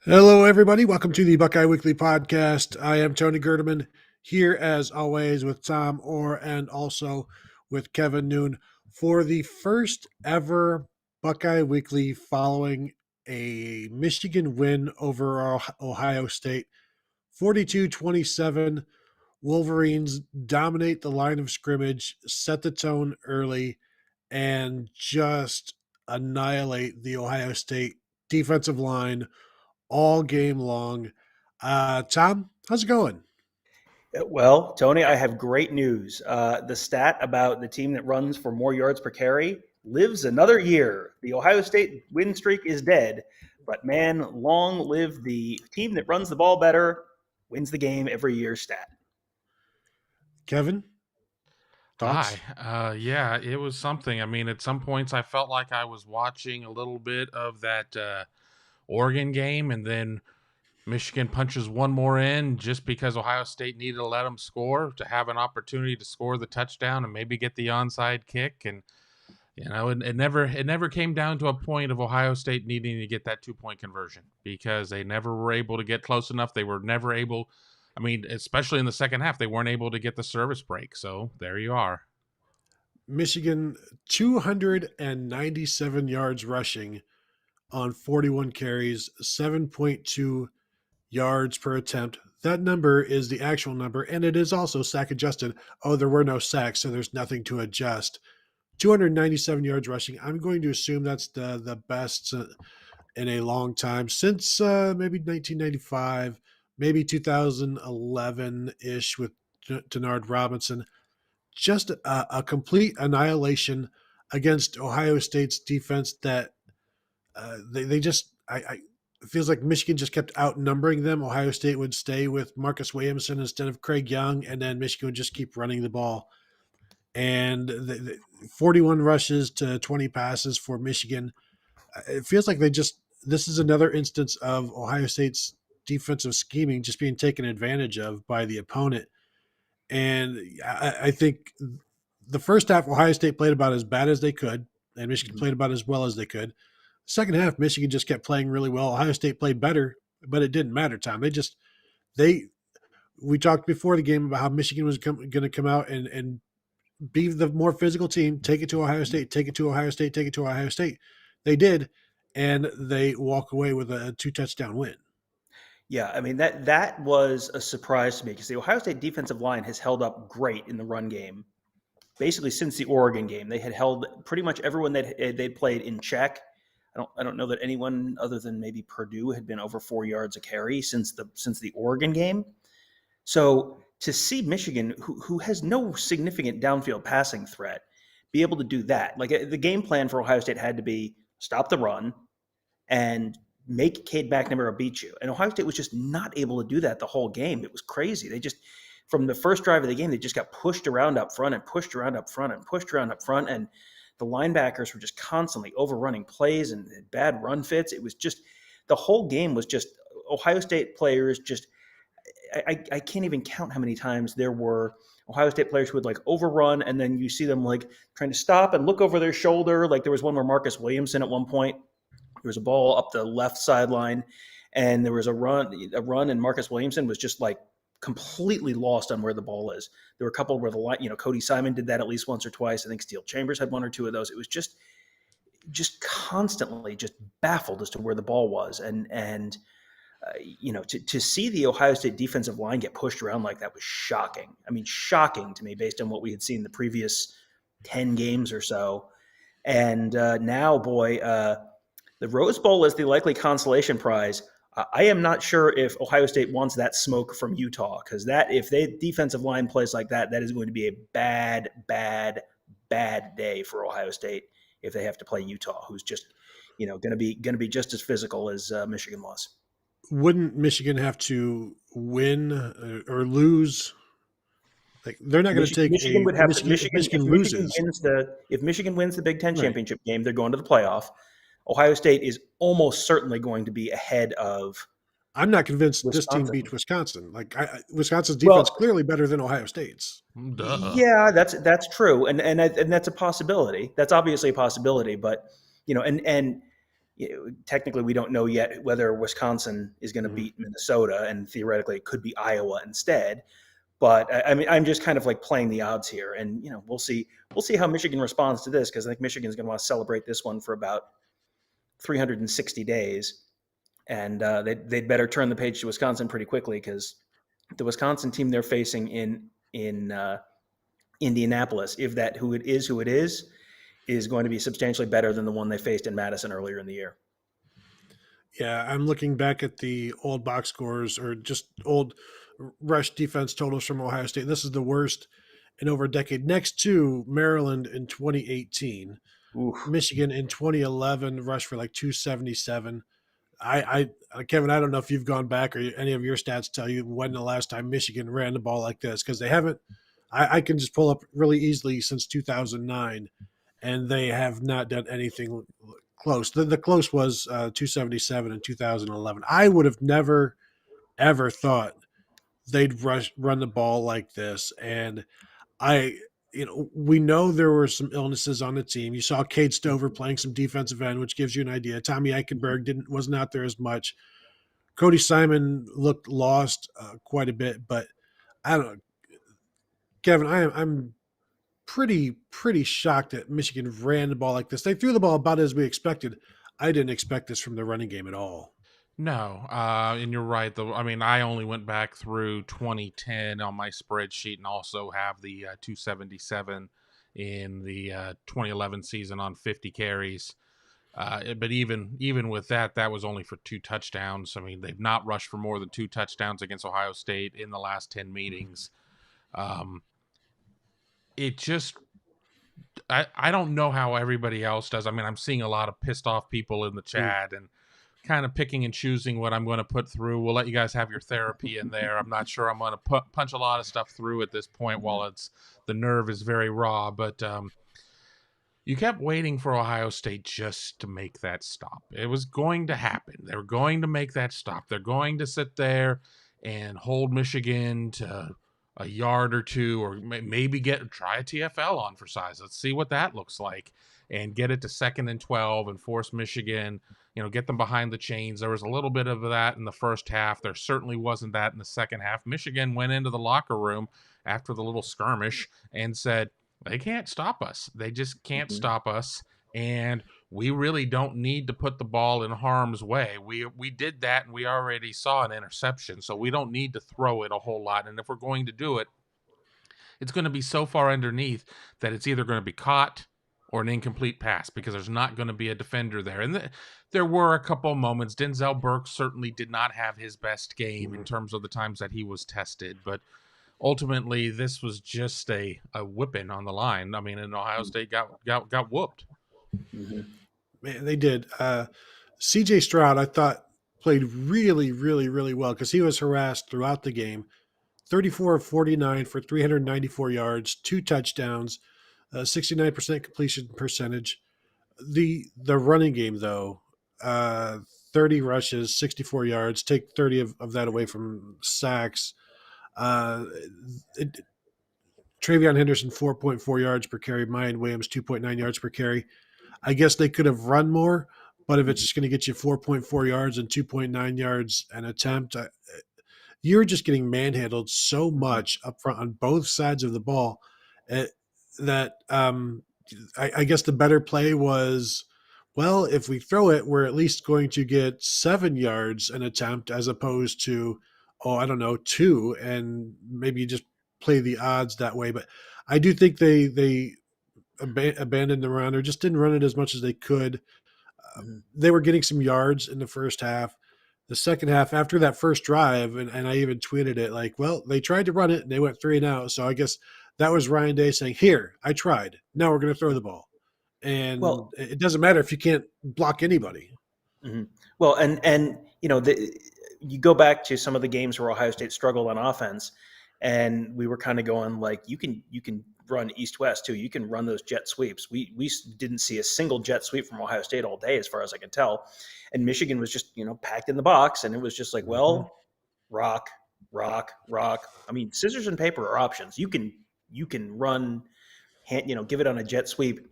Hello, everybody. Welcome to the Buckeye Weekly Podcast. I am Tony Gerdeman here, as always, with Tom Orr and also with Kevin Noon for the first ever Buckeye Weekly following a Michigan win over Ohio State. 42-27. Wolverines dominate the line of scrimmage, set the tone early, and just annihilate the Ohio State defensive line all game long. Tom, how's it going? Well, Tony, I have great news. The stat about the team that runs for more yards per carry lives another year. The Ohio State win streak is dead, but man, long live the team that runs the ball better, wins the game every year stat. Kevin, Hi. thoughts? Yeah, it was something. I mean, at some points, I felt like I was watching a little bit of that Oregon game, and then Michigan punches one more in just because Ohio State needed to let them score to have an opportunity to score the touchdown and maybe get the onside kick. And it never came down to a point of Ohio State needing to get that 2 point conversion because they never were able to get close enough. They were never able. I mean, especially in the second half, they weren't able to get the service break. So there you are. Michigan, 297 yards rushing on 41 carries, 7.2 yards per attempt. That number is the actual number, and it is also sack adjusted. Oh, there were no sacks, so there's nothing to adjust. 297 yards rushing. I'm going to assume that's the best in a long time since maybe 1995, maybe 2011 ish with Denard Robinson. Just a complete annihilation against Ohio State's defense that they just it feels like Michigan just kept outnumbering them. Ohio State would stay with Marcus Williamson instead of Craig Young, and then Michigan would just keep running the ball. And 41 rushes to 20 passes for Michigan. It feels like this is another instance of Ohio State's defensive scheming just being taken advantage of by the opponent. And I think the first half, Ohio State played about as bad as they could, and Michigan played about as well as they could. Second half, Michigan just kept playing really well. Ohio State played better, but it didn't matter, Tom. They we talked before the game about how Michigan was going to come out and be the more physical team, take it to Ohio State, take it to Ohio State, take it to Ohio State. They did, and they walk away with a 2 touchdown win. Yeah, I mean that was a surprise to me because the Ohio State defensive line has held up great in the run game. Basically, since the Oregon game, they had held pretty much everyone that they'd played in check. I don't know that anyone other than maybe Purdue had been over 4 yards a carry since the Oregon game. So to see Michigan, who has no significant downfield passing threat, be able to do that, like the game plan for Ohio State had to be stop the run and make Cade McNamara beat you. And Ohio State was just not able to do that the whole game. It was crazy. They just from the first drive of the game, they just got pushed around up front and pushed around up front and pushed around up front. And the linebackers were just constantly overrunning plays and bad run fits. It was just the whole game was just Ohio State players just I can't even count how many times there were Ohio State players who would like overrun and then you see them like trying to stop and look over their shoulder. Like there was one where Marcus Williamson at one point, there was a ball up the left sideline and there was a run and Marcus Williamson was just like completely lost on where the ball is. There were a couple where Cody Simon did that at least once or twice. I think Steel Chambers had one or two of those. It was just constantly just baffled as to where the ball was. And to see the Ohio State defensive line get pushed around like that was shocking. I mean, shocking to me based on what we had seen the previous 10 games or so. And now, boy, the Rose Bowl is the likely consolation prize. I am not sure if Ohio State wants that smoke from Utah because if the defensive line plays like that, that is going to be a bad, bad, bad day for Ohio State if they have to play Utah, who's just going to be just as physical as Michigan was. Wouldn't Michigan have to win or lose? Like they're not going to take Michigan a would have to, Michigan. If Michigan loses, if Michigan wins the Big Ten right? championship game, they're going to the playoff. Ohio State is almost certainly going to be ahead of I'm not convinced this team Wisconsin. beats Wisconsin. Like Wisconsin's defense Well, clearly better than Ohio State's. Duh. yeah, that's true, and that's a possibility. That's obviously a possibility, but technically we don't know yet whether Wisconsin is going to beat Minnesota, and theoretically it could be Iowa instead. But I mean, I'm just kind of like playing the odds here, and we'll see how Michigan responds to this, because I think Michigan's going to want to celebrate this one for about 360 days, and they'd better turn the page to Wisconsin pretty quickly, because the Wisconsin team they're facing in Indianapolis, if that who it is going to be substantially better than the one they faced in Madison earlier in the year. Yeah, I'm looking back at the old box scores, or just old rush defense totals from Ohio State. This is the worst in over a decade, next to Maryland in 2018. Oof. Michigan in 2011 rushed for like 277. Kevin, I don't know if you've gone back or any of your stats tell you when the last time Michigan ran the ball like this, because they haven't. I can just pull up really easily since 2009, and they have not done anything close. The close was 277 in 2011. I would have never, ever thought they'd run the ball like this. And we know there were some illnesses on the team. You saw Cade Stover playing some defensive end, which gives you an idea. Tommy Eichenberg wasn't out there as much. Cody Simon looked lost quite a bit, but I don't know. Kevin, I'm pretty shocked that Michigan ran the ball like this. They threw the ball about as we expected. I didn't expect this from the running game at all. No, and you're right. I mean, I only went back through 2010 on my spreadsheet, and also have the 277 in the 2011 season on 50 carries. But even with that was only for 2 touchdowns. I mean, they've not rushed for more than 2 touchdowns against Ohio State in the last 10 meetings. It just, I don't know how everybody else does. I mean, I'm seeing a lot of pissed off people in the chat and kind of picking and choosing what I'm going to put through. We'll let you guys have your therapy in there. I'm not sure I'm going to punch a lot of stuff through at this point while the nerve is very raw, but you kept waiting for Ohio State just to make that stop. It was going to happen. They're going to make that stop. They're going to sit there and hold Michigan to a yard or two, or maybe try a TFL on for size. Let's see what that looks like, and get it to 2nd and 12 and force Michigan, get them behind the chains. There was a little bit of that in the first half. There certainly wasn't that in the second half. Michigan went into the locker room after the little skirmish and said, they can't stop us. They just can't stop us. And we really don't need to put the ball in harm's way. We did that, and we already saw an interception, so we don't need to throw it a whole lot. And if we're going to do it, it's going to be so far underneath that it's either going to be caught or an incomplete pass, because there's not going to be a defender there. And there were a couple of moments. Denzel Burke certainly did not have his best game in terms of the times that he was tested, but ultimately this was just a whipping on the line. I mean, and Ohio State got whooped. Man, they did. CJ Stroud, I thought, played really, really, really well, because he was harassed throughout the game. 34 of 49 for 394 yards, 2 touchdowns, 69% completion percentage. The running game, though, 30 rushes, 64 yards. Take 30 of that away from sacks. Travion Henderson, 4.4 yards per carry. Mayan Williams, 2.9 yards per carry. I guess they could have run more, but if it's just going to get you 4.4 yards and 2.9 yards an attempt, you're just getting manhandled so much up front on both sides of the ball that I guess the better play was, well, if we throw it, we're at least going to get 7 yards an attempt, as opposed to, 2, and maybe you just play the odds that way. But I do think they abandoned the run, or just didn't run it as much as they could. They were getting some yards in the first half. The second half, after that first drive, and I even tweeted it, like, well, they tried to run it and they went 3 and out. So I guess that was Ryan Day saying, here, I tried. Now we're going to throw the ball. And it doesn't matter if you can't block anybody. Well, and you go back to some of the games where Ohio State struggled on offense, and we were kind of going like, you can run east-west too. You can run those jet sweeps. We didn't see a single jet sweep from Ohio State all day, as far as I can tell. And Michigan was just, packed in the box, and it was just like, well, rock. I mean, scissors and paper are options. You can run, give it on a jet sweep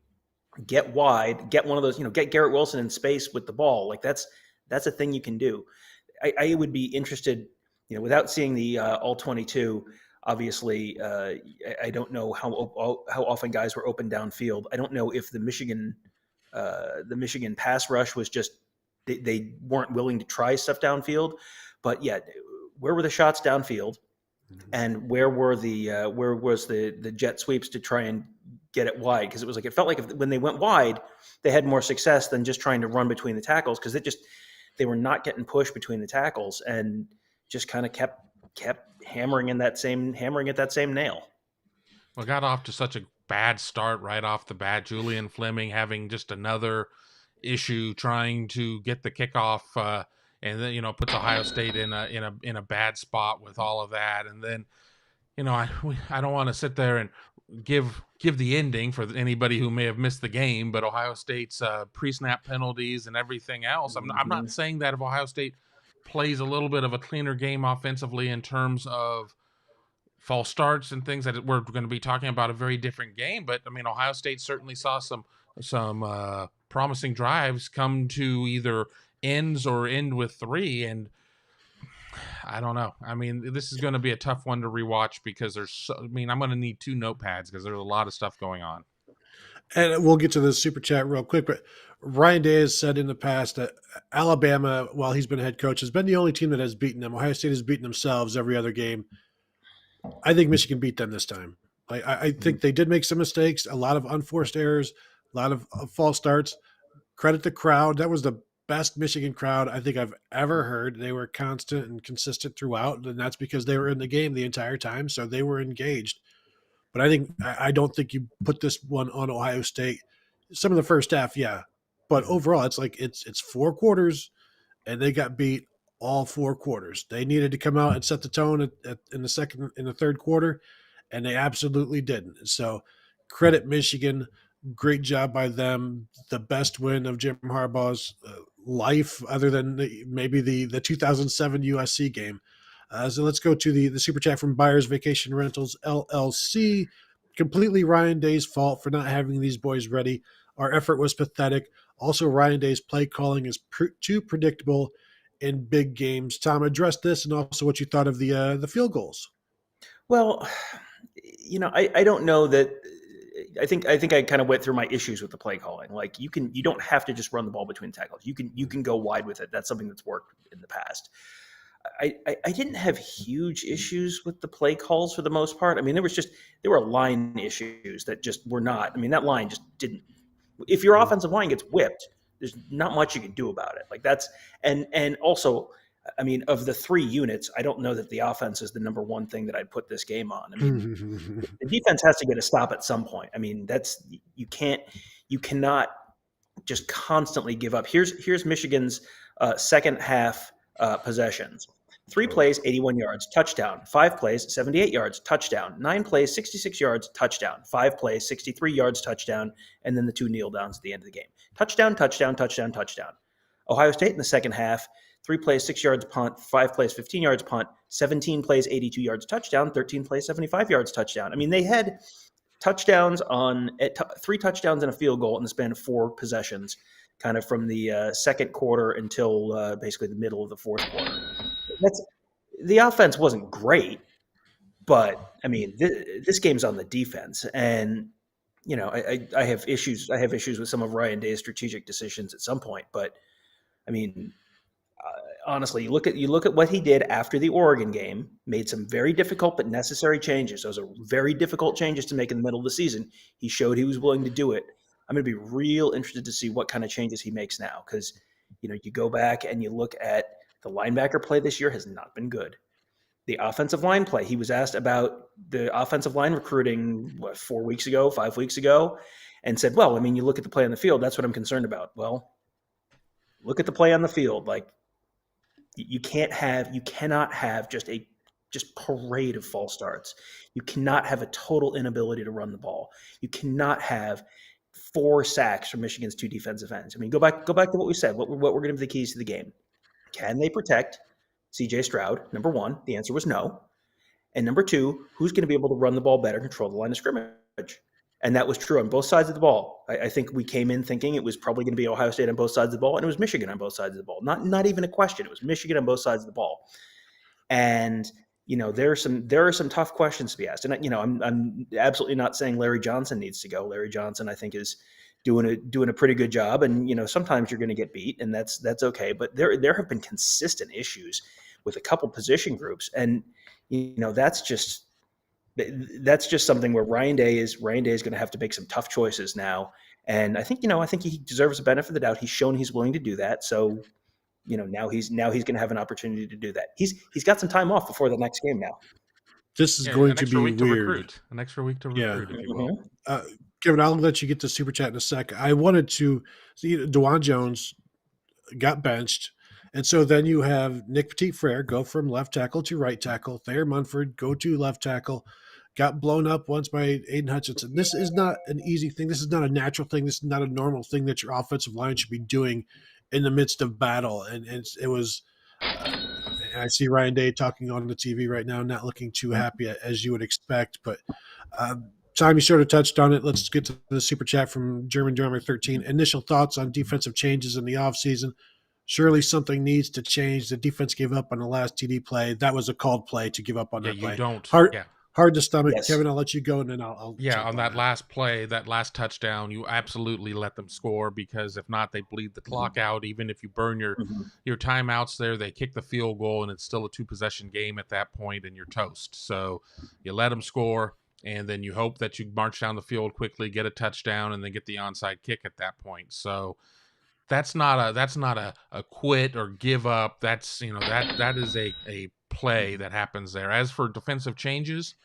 get wide, get one of those, get Garrett Wilson in space with the ball. Like that's a thing you can do. I would be interested, without seeing the all 22. Obviously, I don't know how often guys were open downfield. I don't know if the Michigan pass rush was just they weren't willing to try stuff downfield. But yeah, where were the shots downfield, and where was the jet sweeps to try and get it wide? Because it felt like when they went wide, they had more success than just trying to run between the tackles, because they were not getting pushed between the tackles and just kind of kept hammering at that same nail. Well, got off to such a bad start right off the bat. Julian Fleming having just another issue trying to get the kickoff, and then puts Ohio State in a bad spot with all of that. And then I don't want to sit there and give the ending for anybody who may have missed the game, but Ohio State's pre-snap penalties and everything else. I'm not saying that if Ohio State plays a little bit of a cleaner game offensively in terms of false starts and things, that we're going to be talking about a very different game. But I mean, Ohio State certainly saw some promising drives come to either ends or end with 3, and I don't know. I mean, this is going to be a tough one to rewatch because I'm going to need 2 notepads because there's a lot of stuff going on. And we'll get to the super chat real quick, but Ryan Day has said in the past that Alabama, while he's been head coach, has been the only team that has beaten them. Ohio State has beaten themselves every other game. I think Michigan beat them this time. I think they did make some mistakes, a lot of unforced errors, a lot of false starts. Credit the crowd. That was the best Michigan crowd I think I've ever heard. They were constant and consistent throughout, and that's because they were in the game the entire time, so they were engaged. But I don't think you put this one on Ohio State. Some of the first half, yeah, but overall, it's 4 quarters, and they got beat all 4 quarters. They needed to come out and set the tone in the third quarter, and they absolutely didn't. So, credit Michigan. Great job by them. The best win of Jim Harbaugh's life, other than maybe the 2007 USC game. So let's go to the super chat from Buyers Vacation Rentals LLC. Completely Ryan Day's fault for not having these boys ready. Our effort was pathetic. Also, Ryan Day's play calling is too predictable in big games. Tom, address this, and also what you thought of the field goals. Well, I don't know that. I think I kind of went through my issues with the play calling. Like you don't have to just run the ball between tackles. You can go wide with it. That's something that's worked in the past. I didn't have huge issues with the play calls for the most part. I mean, there were line issues that just were not. I mean, that line just didn't. If your offensive line gets whipped, there's not much you can do about it. Like that's and also, I mean, of the 3 units, I don't know that the offense is the number one thing that I'd put this game on. I mean, the defense has to get a stop at some point. I mean, you cannot just constantly give up. Here's Michigan's second half possessions. 3 plays, 81 yards, touchdown. 5 plays, 78 yards, touchdown. 9 plays, 66 yards, touchdown. 5 plays, 63 yards, touchdown. And then the 2 kneel downs at the end of the game. Touchdown, touchdown, touchdown, touchdown. Ohio State in the second half, 3 plays, 6 yards, punt. 5 plays, 15 yards, punt. 17 plays, 82 yards, touchdown. 13 plays, 75 yards, touchdown. I mean, they had touchdowns 3 touchdowns and a field goal in the span of 4 possessions, kind of from the second quarter until basically the middle of the fourth quarter. The offense wasn't great, but I mean, this game's on the defense, and I have issues. I have issues with some of Ryan Day's strategic decisions at some point, but I mean, honestly, you look at what he did after the Oregon game. Made some very difficult but necessary changes. Those are very difficult changes to make in the middle of the season. He showed he was willing to do it. I'm going to be real interested to see what kind of changes he makes now, because you go back and you look at the linebacker play this year has not been good. The offensive line play, he was asked about the offensive line recruiting 4 weeks ago, 5 weeks ago, and said, well, I mean, you look at the play on the field, that's what I'm concerned about. Well, look at the play on the field. Like you cannot have just parade of false starts. You cannot have a total inability to run the ball. You cannot have 4 sacks from Michigan's 2 defensive ends. I mean, go back to what we said. What were going to be the keys to the game? Can they protect C.J. Stroud? Number 1, the answer was no. And number 2, who's going to be able to run the ball better, control the line of scrimmage? And that was true on both sides of the ball. I think we came in thinking it was probably going to be Ohio State on both sides of the ball, and it was Michigan on both sides of the ball. Not even a question. It was Michigan on both sides of the ball. And there are some tough questions to be asked. And I'm absolutely not saying Larry Johnson needs to go. Larry Johnson, I think, is doing a pretty good job. And sometimes you're going to get beat, and that's okay. But there have been consistent issues with a couple position groups, and that's just something where Ryan Day is going to have to make some tough choices now. And I think he deserves the benefit of the doubt. He's shown he's willing to do that. So, now he's going to have an opportunity to do that. He's got some time off before the next game now. This is going to be weird. An extra week to recruit, if you will. Kevin, I'll let you get to super chat in a sec. I wanted to see DeJuan Jones got benched. And so then you have Nick Petit-Frere go from left tackle to right tackle. Thayer Munford go to left tackle. Got blown up once by Aiden Hutchinson. This is not an easy thing. This is not a natural thing. This is not a normal thing that your offensive line should be doing in the midst of battle. And it was I see Ryan Day talking on the TV right now, not looking too happy as you would expect. But Tom, you sort of touched on it. Let's get to the super chat from German Drummer 13. Initial thoughts on defensive changes in the offseason. Surely something needs to change. The defense gave up on the last TD play. That was a called play to give up on that play. You don't. Hard to stomach. Yes. Kevin, I'll let you go, and then I'll on that last play, that last touchdown, you absolutely let them score, because if not, they bleed the clock out. Even if you burn your timeouts there, they kick the field goal, and it's still a 2-possession game at that point, and you're toast. So you let them score, and then you hope that you march down the field quickly, get a touchdown, and then get the onside kick at that point. So that's not a quit or give up. That's that is a play that happens there. As for defensive changes,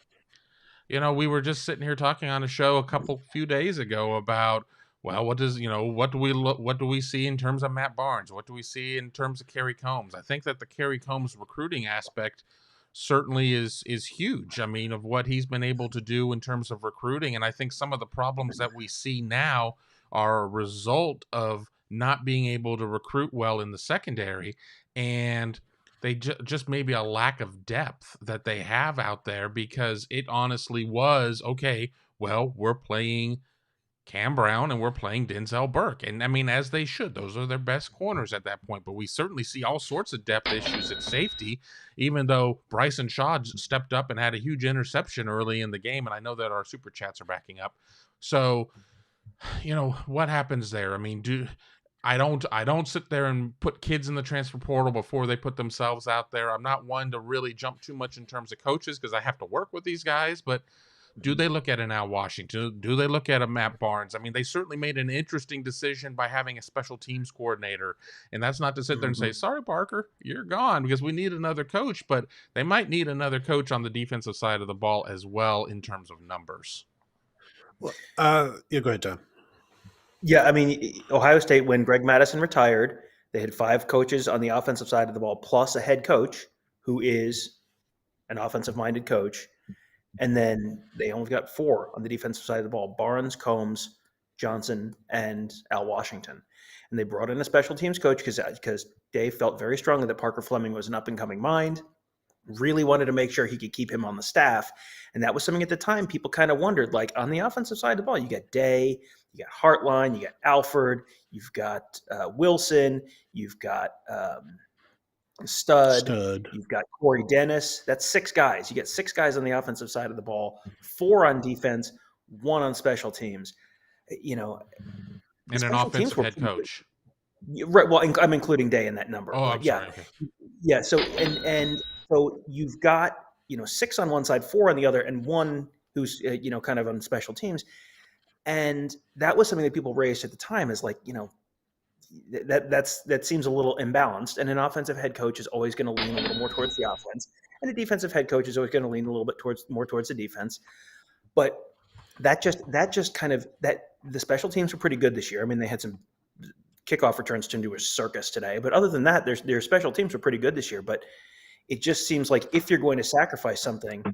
we were just sitting here talking on a show a few days ago about, well, what do we see in terms of Matt Barnes? What do we see in terms of Kerry Combs? I think that the Kerry Combs recruiting aspect certainly is huge. I mean, of what he's been able to do in terms of recruiting. And I think some of the problems that we see now are a result of not being able to recruit well in the secondary, and they just maybe a lack of depth that they have out there, because it honestly was, okay, well, we're playing Cam Brown and we're playing Denzel Burke. And I mean, as they should, those are their best corners at that point. But we certainly see all sorts of depth issues at safety, even though Bryson Shaw stepped up and had a huge interception early in the game. And I know that our super chats are backing up. So, what happens there? I mean, I don't sit there and put kids in the transfer portal before they put themselves out there. I'm not one to really jump too much in terms of coaches, because I have to work with these guys. But do they look at an Al Washington? Do they look at a Matt Barnes? I mean, they certainly made an interesting decision by having a special teams coordinator. And that's not to sit there and say, sorry, Parker, you're gone, because we need another coach. But they might need another coach on the defensive side of the ball as well in terms of numbers. Well, go ahead, Tom. Yeah, I mean, Ohio State, when Greg Madison retired, they had 5 coaches on the offensive side of the ball, plus a head coach who is an offensive-minded coach. And then they only got 4 on the defensive side of the ball: Barnes, Combs, Johnson, and Al Washington. And they brought in a special teams coach because Dave felt very strongly that Parker Fleming was an up-and-coming mind, really wanted to make sure he could keep him on the staff. And that was something at the time people kind of wondered, like, on the offensive side of the ball, you got Day, you got Hartline, you got Alford, you've got Wilson, you've got Stud, you've got Corey Dennis. That's 6 guys. You get 6 guys on the offensive side of the ball, 4 on defense, 1 on special teams. And an offensive head coach. Right. Well, I'm including Day in that number. Oh, I'm sorry. Okay. Yeah. So and so you've got 6 on one side, 4 on the other, and 1 who's kind of on special teams. And that was something that people raised at the time, as like, that seems a little imbalanced. And an offensive head coach is always going to lean a little more towards the offense, and a defensive head coach is always going to lean a little bit more towards the defense. But that just kind of the special teams were pretty good this year. I mean, they had some kickoff returns turned into a circus today, but other than that, their special teams were pretty good this year. But it just seems like if you're going to sacrifice something,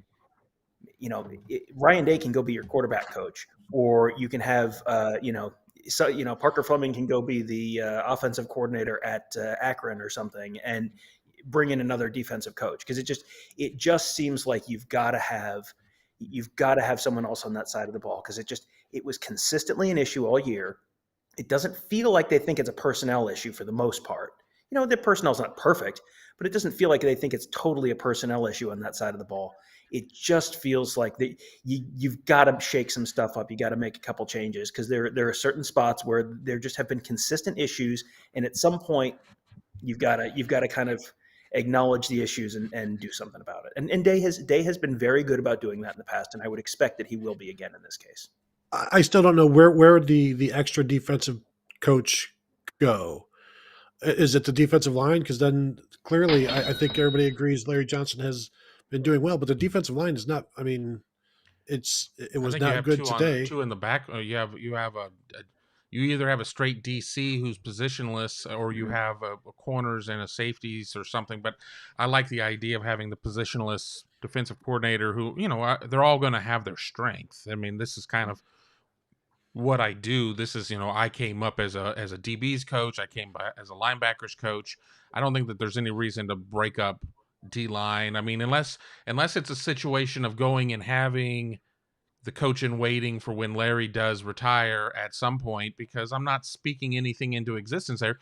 Ryan Day can go be your quarterback coach, or you can have, Parker Fleming can go be the offensive coordinator at Akron or something, and bring in another defensive coach. Because it just seems like you've got to have someone else on that side of the ball, because It was consistently an issue all year. It doesn't feel like they think it's a personnel issue for the most part. Their personnel's not perfect, but it doesn't feel like they think it's totally a personnel issue on that side of the ball. It just feels like you've got to shake some stuff up. You got to make a couple changes because there are certain spots where there just have been consistent issues, and at some point you've got to kind of acknowledge the issues and do something about it. And Day has been very good about doing that in the past, and I would expect that he will be again in this case. I still don't know where the extra defensive coach go. Is it the defensive line? Because then clearly I think everybody agrees Larry Johnson has been doing well, but the defensive line is not. I mean, it I was think you not have good today. two in the back. You either have a straight DC who's positionless, or you have a corners and a safeties or something. But I like the idea of having the positionless defensive coordinator who, they're all going to have their strength. I mean, this is kind of what I do. This is, I came up as a DB's coach. I came by as a linebackers coach. I don't think that there's any reason to break up D line. I mean, unless it's a situation of going and having the coach in waiting for when Larry does retire at some point, because I'm not speaking anything into existence there.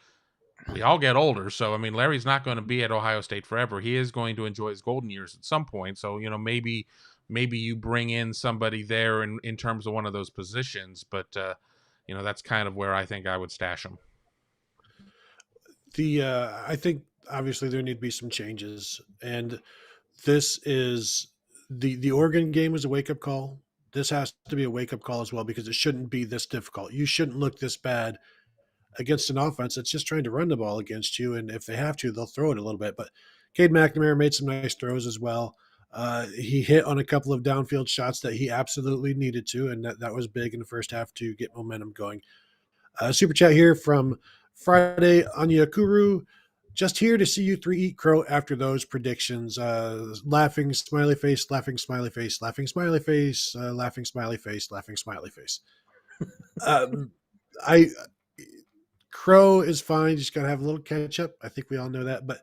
We all get older. So, I mean, Larry's not going to be at Ohio State forever. He is going to enjoy his golden years at some point. So, maybe you bring in somebody there in terms of one of those positions. But, that's kind of where I think I would stash him. I think obviously there need to be some changes. And this is the Oregon game was a wake-up call. This has to be a wake-up call as well because it shouldn't be this difficult. You shouldn't look this bad against an offense that's just trying to run the ball against you, and if they have to, they'll throw it a little bit. But Cade McNamara made some nice throws as well. He hit on a couple of downfield shots that he absolutely needed to, and that was big in the first half to get momentum going. Super chat here from Friday Anyakuru. Just here to see you three eat crow after those predictions. Laughing smiley face, laughing smiley face, laughing smiley face, laughing smiley face, laughing smiley face. Crow is fine. Just got to have a little ketchup. I think we all know that. But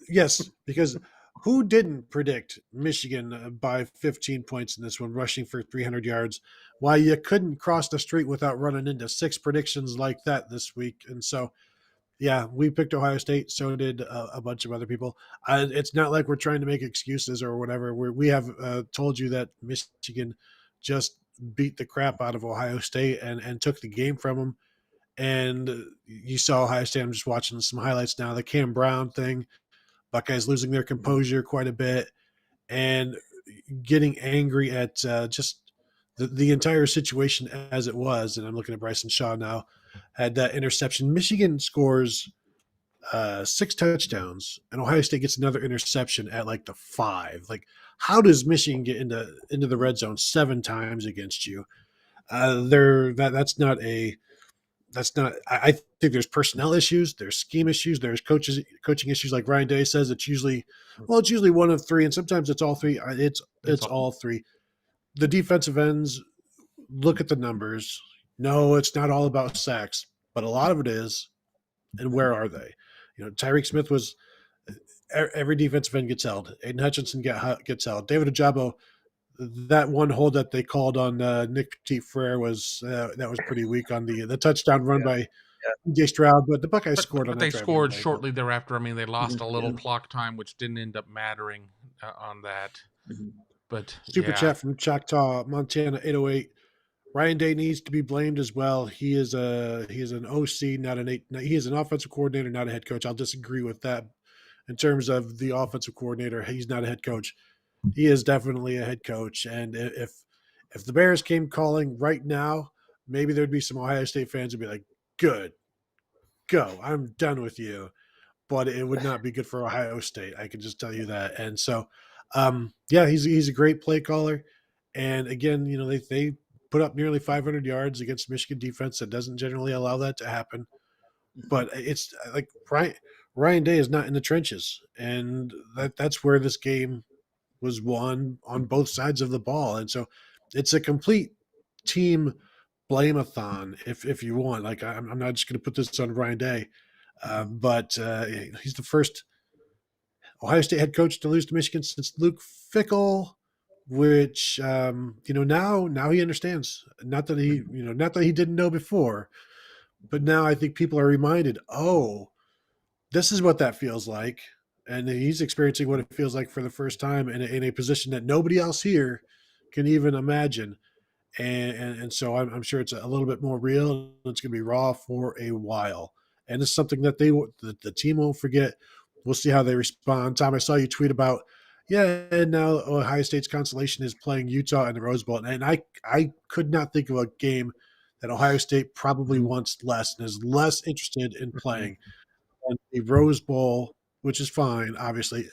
yes, because who didn't predict Michigan by 15 points in this one, rushing for 300 yards? Why you couldn't cross the street without running into 6 predictions like that this week. And so, yeah, we picked Ohio State. So did a bunch of other people. It's not like we're trying to make excuses or whatever. We have told you that Michigan just beat the crap out of Ohio State and took the game from them. And you saw Ohio State. I'm just watching some highlights now. The Cam Brown thing, Buckeyes losing their composure quite a bit and getting angry at just the entire situation as it was. And I'm looking at Bryson Shaw now, had that interception. Michigan scores 6 touchdowns, and Ohio State gets another interception at like the 5. Like, how does Michigan get into the red zone 7 times against you? That's not. I think there's personnel issues, there's scheme issues, there's coaching issues. Like Ryan Day says, it's usually one of 3, and sometimes it's all 3. It's all 3. The defensive ends, look at the numbers. No, it's not all about sacks, but a lot of it is. And where are they? Tyreek Smith was every defensive end gets held. Aiden Hutchinson gets held. David Ojabo, that one hold that they called on Nick Petit-Frere was pretty weak on the touchdown run by DJ Stroud, but the Buckeyes scored on that. But they scored shortly thereafter. I mean, they lost a little clock time, which didn't end up mattering on that. But Super chat from Choctaw, Montana 808. Ryan Day needs to be blamed as well. He is an OC, not he is an offensive coordinator, not a head coach. I'll disagree with that. In terms of the offensive coordinator, he's not a head coach. He is definitely a head coach. And if the Bears came calling right now, maybe there'd be some Ohio State fans who'd be like, good, go. I'm done with you. But it would not be good for Ohio State. I can just tell you that. And so, he's a great play caller. And again, they put up nearly 500 yards against Michigan defense that doesn't generally allow that to happen. But it's like Ryan Day is not in the trenches. And that's where this game was won on both sides of the ball. And so it's a complete team blame-a-thon if you want. Like, I'm not just going to put this on Ryan Day, but he's the first Ohio State head coach to lose to Michigan since Luke Fickell which now he understands. Not that he didn't know before, but now I think people are reminded, oh, this is what that feels like. And he's experiencing what it feels like for the first time in a position that nobody else here can even imagine. And so I'm sure it's a little bit more real. It's going to be raw for a while. And it's something that the team won't forget. We'll see how they respond. Tom, I saw you tweet about, yeah, and now Ohio State's consolation is playing Utah in the Rose Bowl. And I could not think of a game that Ohio State probably wants less and is less interested in playing than the Rose Bowl, which is fine, obviously,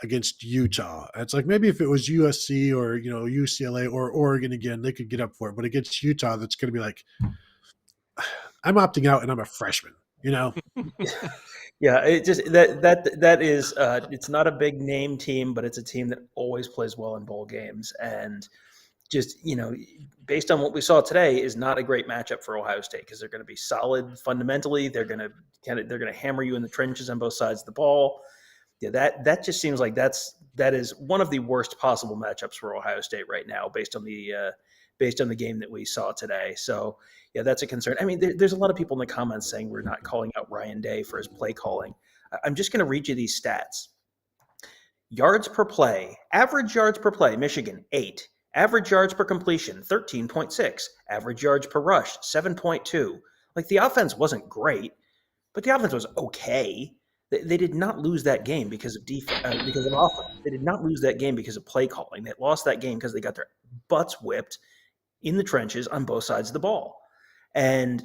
against Utah. It's like maybe if it was USC or UCLA or Oregon again, they could get up for it. But against Utah, that's going to be like, I'm opting out and I'm a freshman. Yeah, it just that is it's not a big name team, but it's a team that always plays well in bowl games, and just based on what we saw today, is not a great matchup for Ohio State because they're going to be solid fundamentally. They're going to hammer you in the trenches on both sides of the ball. Yeah, that just seems like that is one of the worst possible matchups for Ohio State right now, based on the game that we saw today. So yeah, that's a concern. I mean, there's a lot of people in the comments saying we're not calling out Ryan Day for his play calling. I'm just going to read you these stats. Yards per play, average yards per play, Michigan 8. Average yards per completion, 13.6. Average yards per rush, 7.2. Like, the offense wasn't great, but the offense was okay. They did not lose that game because of defense, because of offense. They did not lose that game because of play calling. They lost that game because they got their butts whipped in the trenches on both sides of the ball. And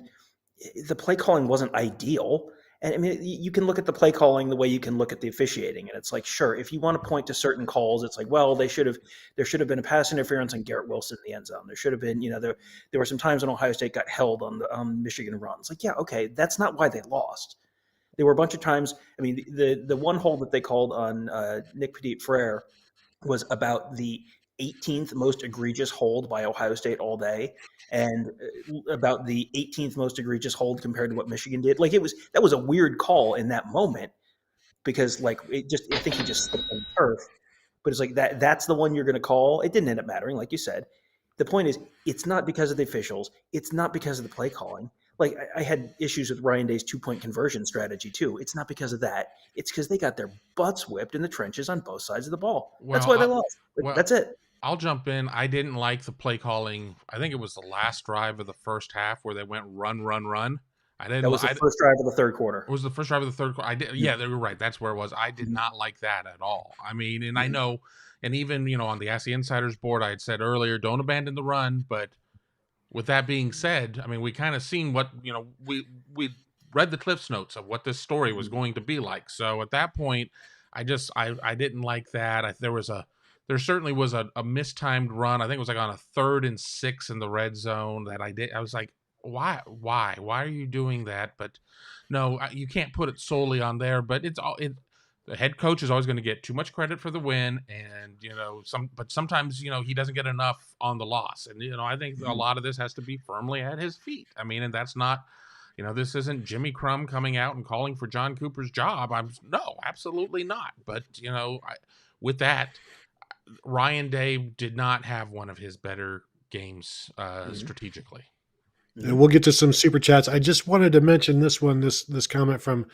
the play calling wasn't ideal. And I mean, you can look at the play calling the way you can look at the officiating. And it's like, sure, if you want to point to certain calls, it's like, well, there should have been a pass interference on Garrett Wilson in the end zone. There should have been, there were some times when Ohio State got held on the Michigan run. It's like, yeah, okay, that's not why they lost. There were a bunch of times. I mean, the one hold that they called on Nick Petit-Frere was about the 18th most egregious hold by Ohio State all day, and about the 18th most egregious hold compared to what Michigan did. Like, that was a weird call in that moment because I think he just slipped on the turf. But it's like that's the one you're going to call. It didn't end up mattering, like you said. The point is, it's not because of the officials. It's not because of the play calling. Like, I had issues with Ryan Day's 2-point conversion strategy too. It's not because of that. It's because they got their butts whipped in the trenches on both sides of the ball. That's why they lost. That's it. I'll jump in. I didn't like the play calling. I think it was the last drive of the first half where they went run, run, run. That was the first drive of the third quarter. It was the first drive of the third quarter. I did. Yeah, they were right. That's where it was. I did not like that at all. I mean, and I know, and even on the Ask the Insiders board, I had said earlier, don't abandon the run. But with that being said, I mean, we kind of seen what we read the Cliff's notes of what this story was going to be like. So at that point, I didn't like that. There certainly was a mistimed run. I think it was like on a 3rd and 6 in the red zone that I did. I was like, why are you doing that? But no, you can't put it solely on there. But the head coach is always going to get too much credit for the win, and but sometimes he doesn't get enough on the loss. And I think a lot of this has to be firmly at his feet. I mean, and that's not. This isn't Jimmy Crum coming out and calling for John Cooper's job. No, absolutely not. But with that, Ryan Day did not have one of his better games strategically. And we'll get to some super chats. I just wanted to mention this comment from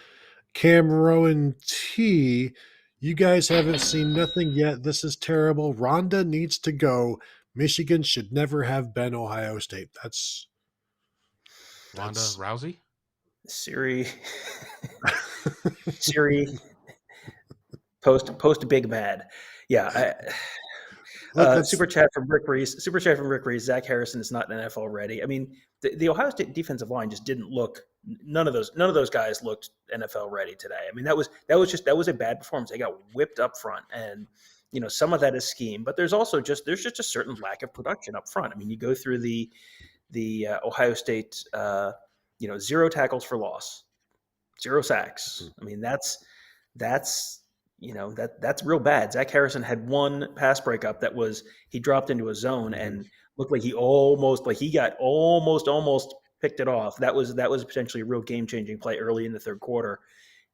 Cam Rowan T. You guys haven't seen nothing yet. This is terrible. Rhonda needs to go. Michigan should never have been Ohio State. That's Ronda Rousey? Siri. Post big bad. Yeah. Super chat from Rick Reese. Zach Harrison is not an NFL ready. I mean, the Ohio State defensive line just didn't look. None of those guys looked NFL ready today. I mean, that was a bad performance. They got whipped up front, and some of that is scheme, but there's just a certain lack of production up front. I mean, you go through the Ohio State, 0 tackles for loss, 0 sacks. I mean, that's real bad. Zach Harrison had 1 pass breakup that was he dropped into a zone and looked like he got almost picked it off. That was potentially a real game changing play early in the third quarter.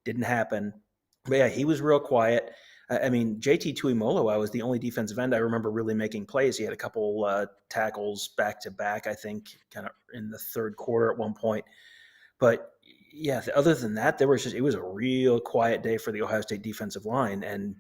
Didn't happen. But yeah, he was real quiet. I mean, JT Tuimoloau was the only defensive end I remember really making plays. He had a couple tackles back to back, I think, kind of in the third quarter at one point. But yeah, other than that, it was a real quiet day for the Ohio State defensive line, and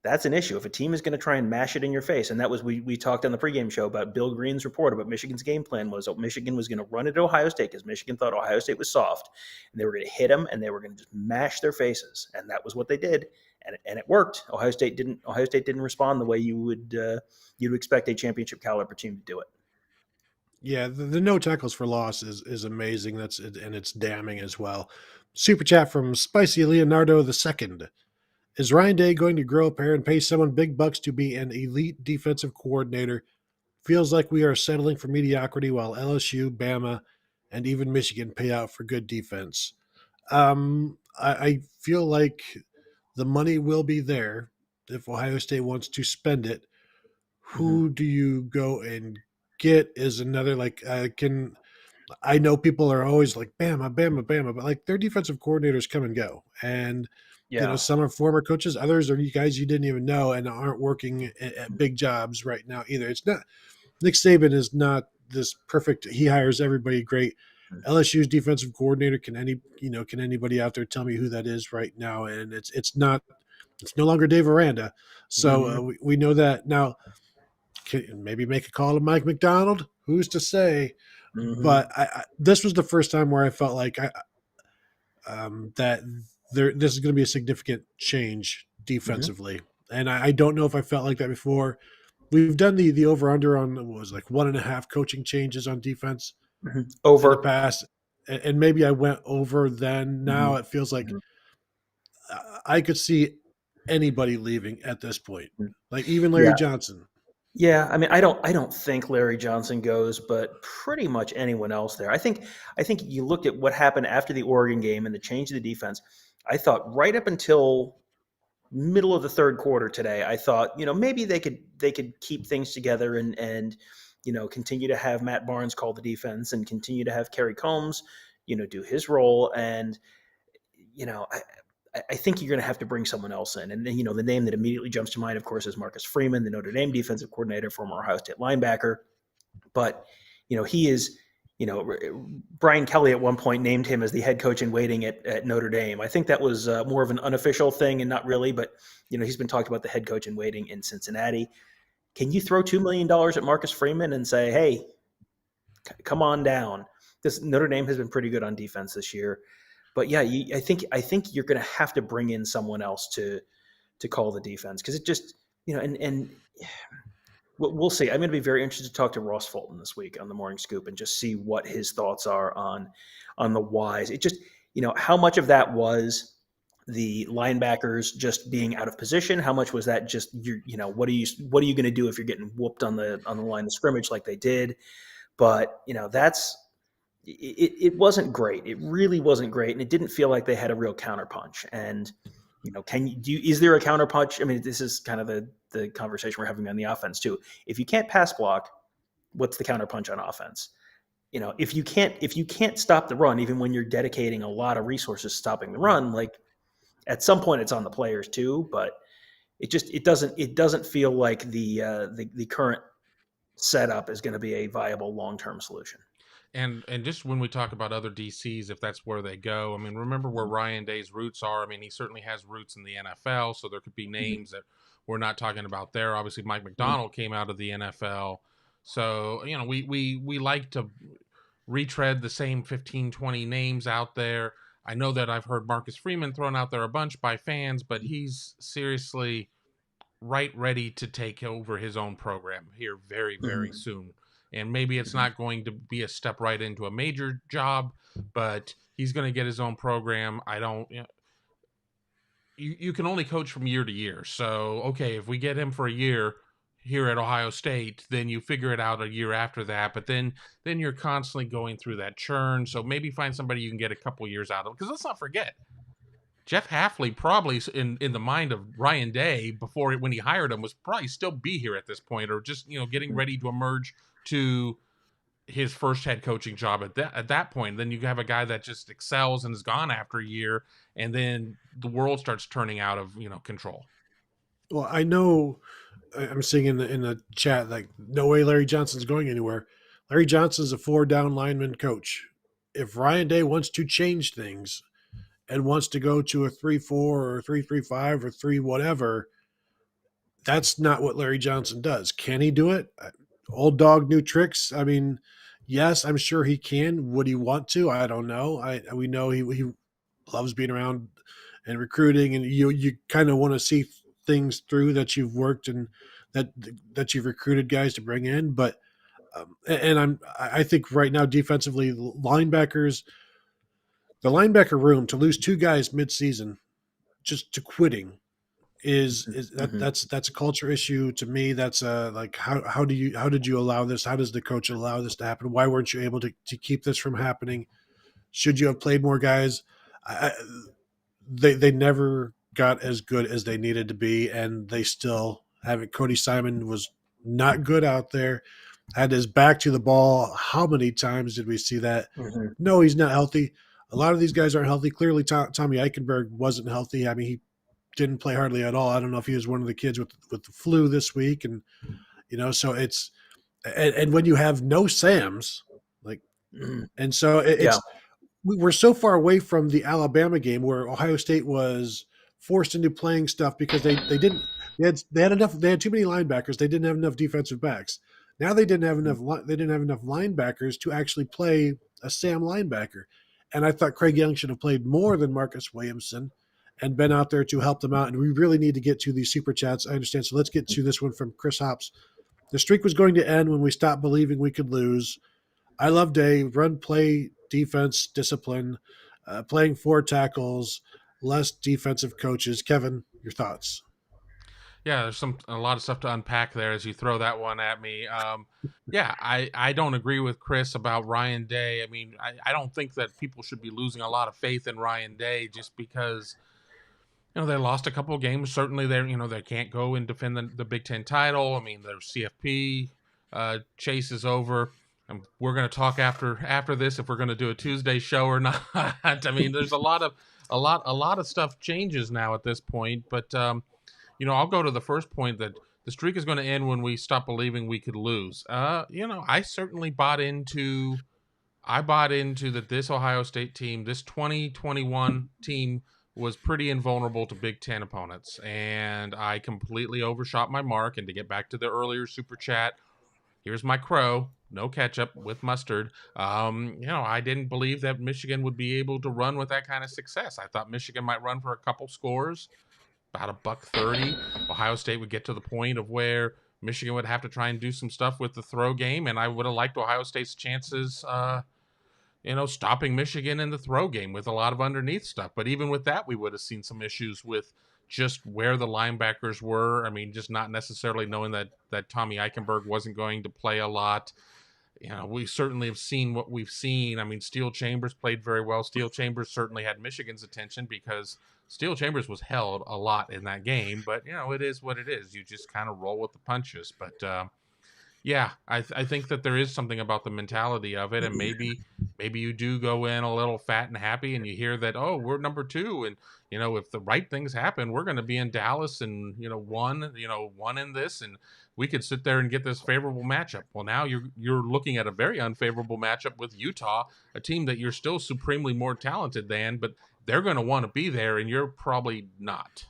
that's an issue. If a team is going to try and mash it in your face, and that was we talked on the pregame show about Bill Green's report about Michigan's game plan was Michigan was going to run it at Ohio State because Michigan thought Ohio State was soft, and they were going to hit them and they were going to just mash their faces, and that was what they did, and it worked. Ohio State didn't respond the way you'd expect a championship caliber team to do it. Yeah, the no tackles for loss is amazing. And it's damning as well. Super chat from Spicy Leonardo II. Is Ryan Day going to grow a pair and pay someone big bucks to be an elite defensive coordinator? Feels like we are settling for mediocrity while LSU, Bama, and even Michigan pay out for good defense. I feel like the money will be there if Ohio State wants to spend it. Who do you go and get is another I know people are always like Bama, Bama, Bama, but like their defensive coordinators come and go, and Yeah. some are former coaches, others are you guys you didn't even know and aren't working at big jobs right now either. It's not Nick Saban is not this perfect. He hires everybody great. LSU's defensive coordinator can anybody out there tell me who that is right now? And it's no longer Dave Aranda, so we know that now. Maybe make a call to Mike McDonald. Who's to say? But this was the first time where I felt like that this is going to be a significant change defensively, and I don't know if I felt like that before. We've done the over under on what was like 1.5 coaching changes on defense in the past, and maybe I went over then. Now it feels like I could see anybody leaving at this point, like even Larry Johnson. Yeah, I mean, I don't think Larry Johnson goes, but pretty much anyone else there. I think you looked at what happened after the Oregon game and the change of the defense. I thought right up until middle of the third quarter today, I thought maybe they could keep things together and continue to have Matt Barnes call the defense and continue to have Kerry Combs do his role, and I think you're going to have to bring someone else in. And, the name that immediately jumps to mind, of course, is Marcus Freeman, the Notre Dame defensive coordinator, former Ohio State linebacker. But, he is, Brian Kelly at one point named him as the head coach in waiting at Notre Dame. I think that was more of an unofficial thing and not really, but, he's been talked about the head coach in waiting in Cincinnati. Can you throw $2 million at Marcus Freeman and say, hey, come on down? This Notre Dame has been pretty good on defense this year. But yeah, I think you're going to have to bring in someone else to call the defense because it just and we'll see. I'm going to be very interested to talk to Ross Fulton this week on the Morning Scoop and just see what his thoughts are on the whys. It just how much of that was the linebackers just being out of position? How much was that just what are you going to do if you're getting whooped on the line of scrimmage like they did? But that's. It wasn't great. It really wasn't great, and it didn't feel like they had a real counterpunch. And is there a counterpunch? I mean, this is kind of the conversation we're having on the offense too. If you can't pass block, what's the counterpunch on offense? If you can't stop the run, even when you're dedicating a lot of resources stopping the run, like at some point it's on the players too. But it doesn't feel like the current setup is going to be a viable long-term solution. And just when we talk about other DCs, if that's where they go, I mean, remember where Ryan Day's roots are. I mean, he certainly has roots in the NFL, so there could be names that we're not talking about there. Obviously, Mike McDonald came out of the NFL. So, we like to retread the same 15, 20 names out there. I know that I've heard Marcus Freeman thrown out there a bunch by fans, but he's seriously ready to take over his own program here very, very soon. And maybe it's not going to be a step right into a major job, but he's going to get his own program. You can only coach from year to year. So, okay, if we get him for a year here at Ohio State, then you figure it out a year after that. But then you're constantly going through that churn. So maybe find somebody you can get a couple years out of. Because let's not forget, Jeff Hafley probably in the mind of Ryan Day when he hired him was probably still be here at this point, or just getting ready to emerge to his first head coaching job at that point. Then you have a guy that just excels and is gone after a year, and then the world starts turning out of control. Well, I know I'm seeing in the chat like no way Larry Johnson's going anywhere. Larry Johnson's a 4-down lineman coach. If Ryan Day wants to change things and wants to go to a 3-4 or 3-3-5 or 3 whatever, that's not what Larry Johnson does. Can he do it? Old dog, new tricks. I mean, yes, I'm sure he can. Would he want to? I don't know. We know he loves being around and recruiting, and you kind of want to see things through that you've worked and that you've recruited guys to bring in. But I think right now defensively, linebackers, the linebacker room to lose 2 guys midseason just to quitting is Mm-hmm. that's a culture issue to me. That's like how did you allow this? How does the coach allow this to happen? Why weren't you able to keep this from happening? Should you have played more guys? They never got as good as they needed to be, and they still haven't. Cody Simon was not good out there. Had his back to the ball. How many times did we see that? Mm-hmm. No, he's not healthy. A lot of these guys aren't healthy. Clearly, Tommy Eichenberg wasn't healthy. I mean, he didn't play hardly at all. I don't know if he was one of the kids with the flu this week, and so it's and when you have no Sams, like, and so Yeah. we're so far away from the Alabama game where Ohio State was forced into playing stuff because they didn't they had too many linebackers. They didn't have enough defensive backs. Now they didn't have enough linebackers to actually play a Sam linebacker. And I thought Craig Young should have played more than Marcus Williamson and been out there to help them out. And we really need to get to these super chats. I understand. So let's get to this one from Chris Hops. The streak was going to end when we stopped believing we could lose. I love Day, run, play, defense, discipline, playing 4 tackles, less defensive coaches. Kevin, your thoughts? Yeah, there's a lot of stuff to unpack there as you throw that one at me. Yeah, I don't agree with Chris about Ryan Day. I mean, I don't think that people should be losing a lot of faith in Ryan Day just because they lost a couple of games. Certainly, they can't go and defend the Big Ten title. I mean, their CFP chase is over. We're going to talk after this if we're going to do a Tuesday show or not. I mean, there's a lot of stuff changes now at this point, but. I'll go to the first point that the streak is going to end when we stop believing we could lose. I certainly bought into that this Ohio State team, this 2021 team was pretty invulnerable to Big Ten opponents. And I completely overshot my mark. And to get back to the earlier super chat, here's my crow, no ketchup with mustard. I didn't believe that Michigan would be able to run with that kind of success. I thought Michigan might run for a couple scores. About $130. Ohio State would get to the point of where Michigan would have to try and do some stuff with the throw game, and I would have liked Ohio State's chances, stopping Michigan in the throw game with a lot of underneath stuff. But even with that, we would have seen some issues with just where the linebackers were. I mean, just not necessarily knowing that Tommy Eichenberg wasn't going to play a lot. We certainly have seen what we've seen. I mean, Steel Chambers played very well. Steel Chambers certainly had Michigan's attention because Steel Chambers was held a lot in that game. But, it is what it is. You just kind of roll with the punches. But, I think that there is something about the mentality of it. And maybe you do go in a little fat and happy and you hear that, oh, we're number 2. And, if the right things happen, we're going to be in Dallas and, one in this. And we could sit there and get this favorable matchup. Well, now you're looking at a very unfavorable matchup with Utah, a team that you're still supremely more talented than, but they're going to want to be there, and you're probably not.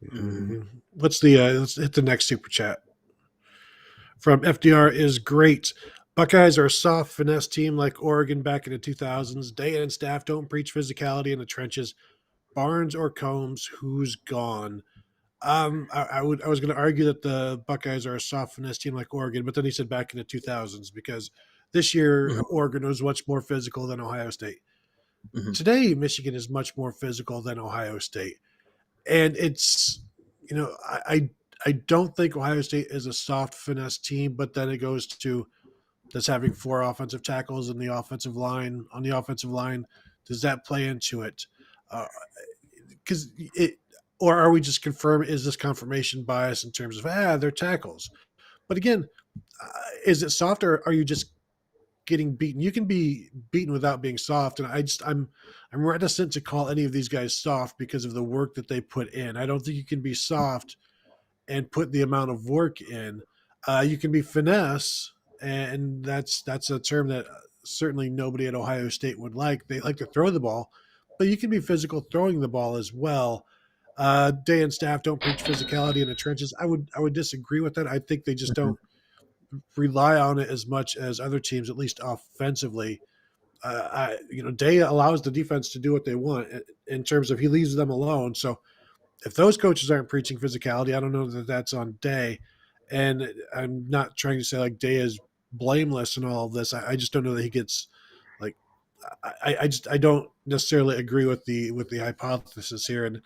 Mm-hmm. Let's hit the next super chat from FDR is great. Buckeyes are a soft finesse team like Oregon back in the 2000s. Day and staff don't preach physicality in the trenches. Barnes or Combs, who's gone? I was going to argue that the Buckeyes are a soft finesse team like Oregon, but then he said back in the 2000s because this year Oregon was much more physical than Ohio State. Mm-hmm. Today, Michigan is much more physical than Ohio State, and it's I don't think Ohio State is a soft finesse team, but then it goes to does having 4 offensive tackles in the offensive line on the offensive line, does that play into it? Because or are we just is this confirmation bias in terms of they're tackles? But again, is it soft or are you just getting beaten. You can be beaten without being soft, and I'm reticent to call any of these guys soft because of the work that they put in. I don't think you can be soft and put the amount of work in. You can be finesse, and that's a term that certainly nobody at Ohio State would like. They like to throw the ball, but you can be physical throwing the ball as well. Day and staff don't preach physicality in the trenches. I would disagree with that. I think they just Mhm. don't rely on it as much as other teams, at least offensively. Day allows the defense to do what they want in terms of he leaves them alone. So if those coaches aren't preaching physicality, I don't know that that's on Day. And I'm not trying to say like Day is blameless in all of this. I just don't know that he gets like I don't necessarily agree with the hypothesis here. And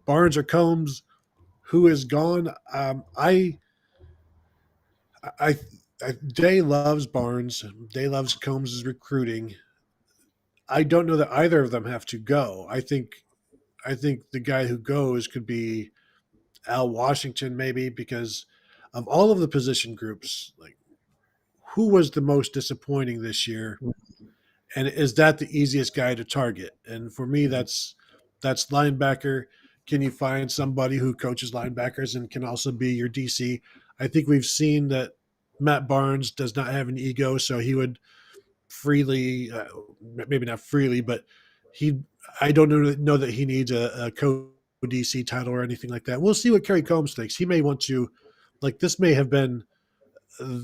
Barnes or Combs, who is gone? I, Day loves Barnes. Day loves Combs' recruiting. I don't know that either of them have to go. I think the guy who goes could be Al Washington, maybe, because of all of the position groups, like who was the most disappointing this year, and is that the easiest guy to target? And for me, that's linebacker. Can you find somebody who coaches linebackers and can also be your DC? I think we've seen that Matt Barnes does not have an ego, so he would freely, maybe not freely, but he. I don't know that he needs a co-DC title or anything like that. We'll see what Kerry Combs thinks. He may want to, like, this may have been uh,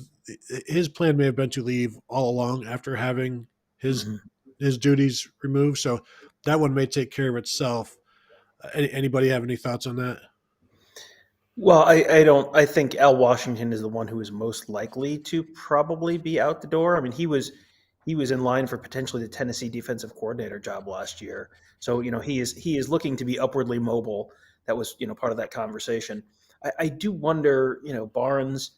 his plan may have been to leave all along after having his Mhm. his duties removed. So that one may take care of itself. Anybody have any thoughts on that? Well, I don't. I think Al Washington is the one who is most likely to probably be out the door. I mean, he was in line for potentially the Tennessee defensive coordinator job last year. So he is looking to be upwardly mobile. That was part of that conversation. I do wonder. Barnes.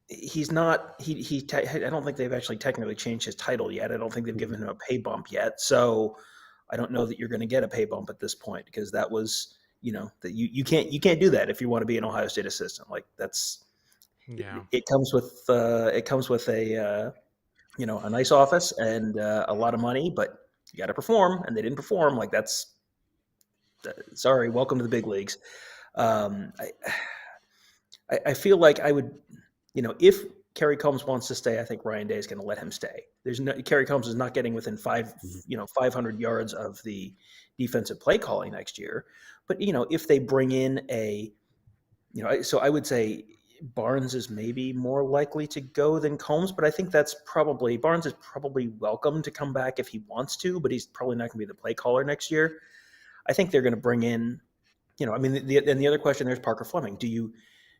He's not. I don't think they've actually technically changed his title yet. I don't think they've given him a pay bump yet. So I don't know that you're going to get a pay bump at this point because that was that you can't do that if you want to be an Ohio State assistant. Like that's Yeah. it comes with a nice office and a lot of money, but you got to perform, and they didn't perform. Like that's sorry, welcome to the big leagues. Um, I I feel like I would, if Kerry Combs wants to stay, I think Ryan Day is going to let him stay. There's no Kerry Combs is not getting within 500 yards of the defensive play calling next year. But if they bring in so I would say Barnes is maybe more likely to go than Combs, but I think Barnes is probably welcome to come back if he wants to, but he's probably not going to be the play caller next year. I think they're going to bring in, I mean, and the other question there's Parker Fleming.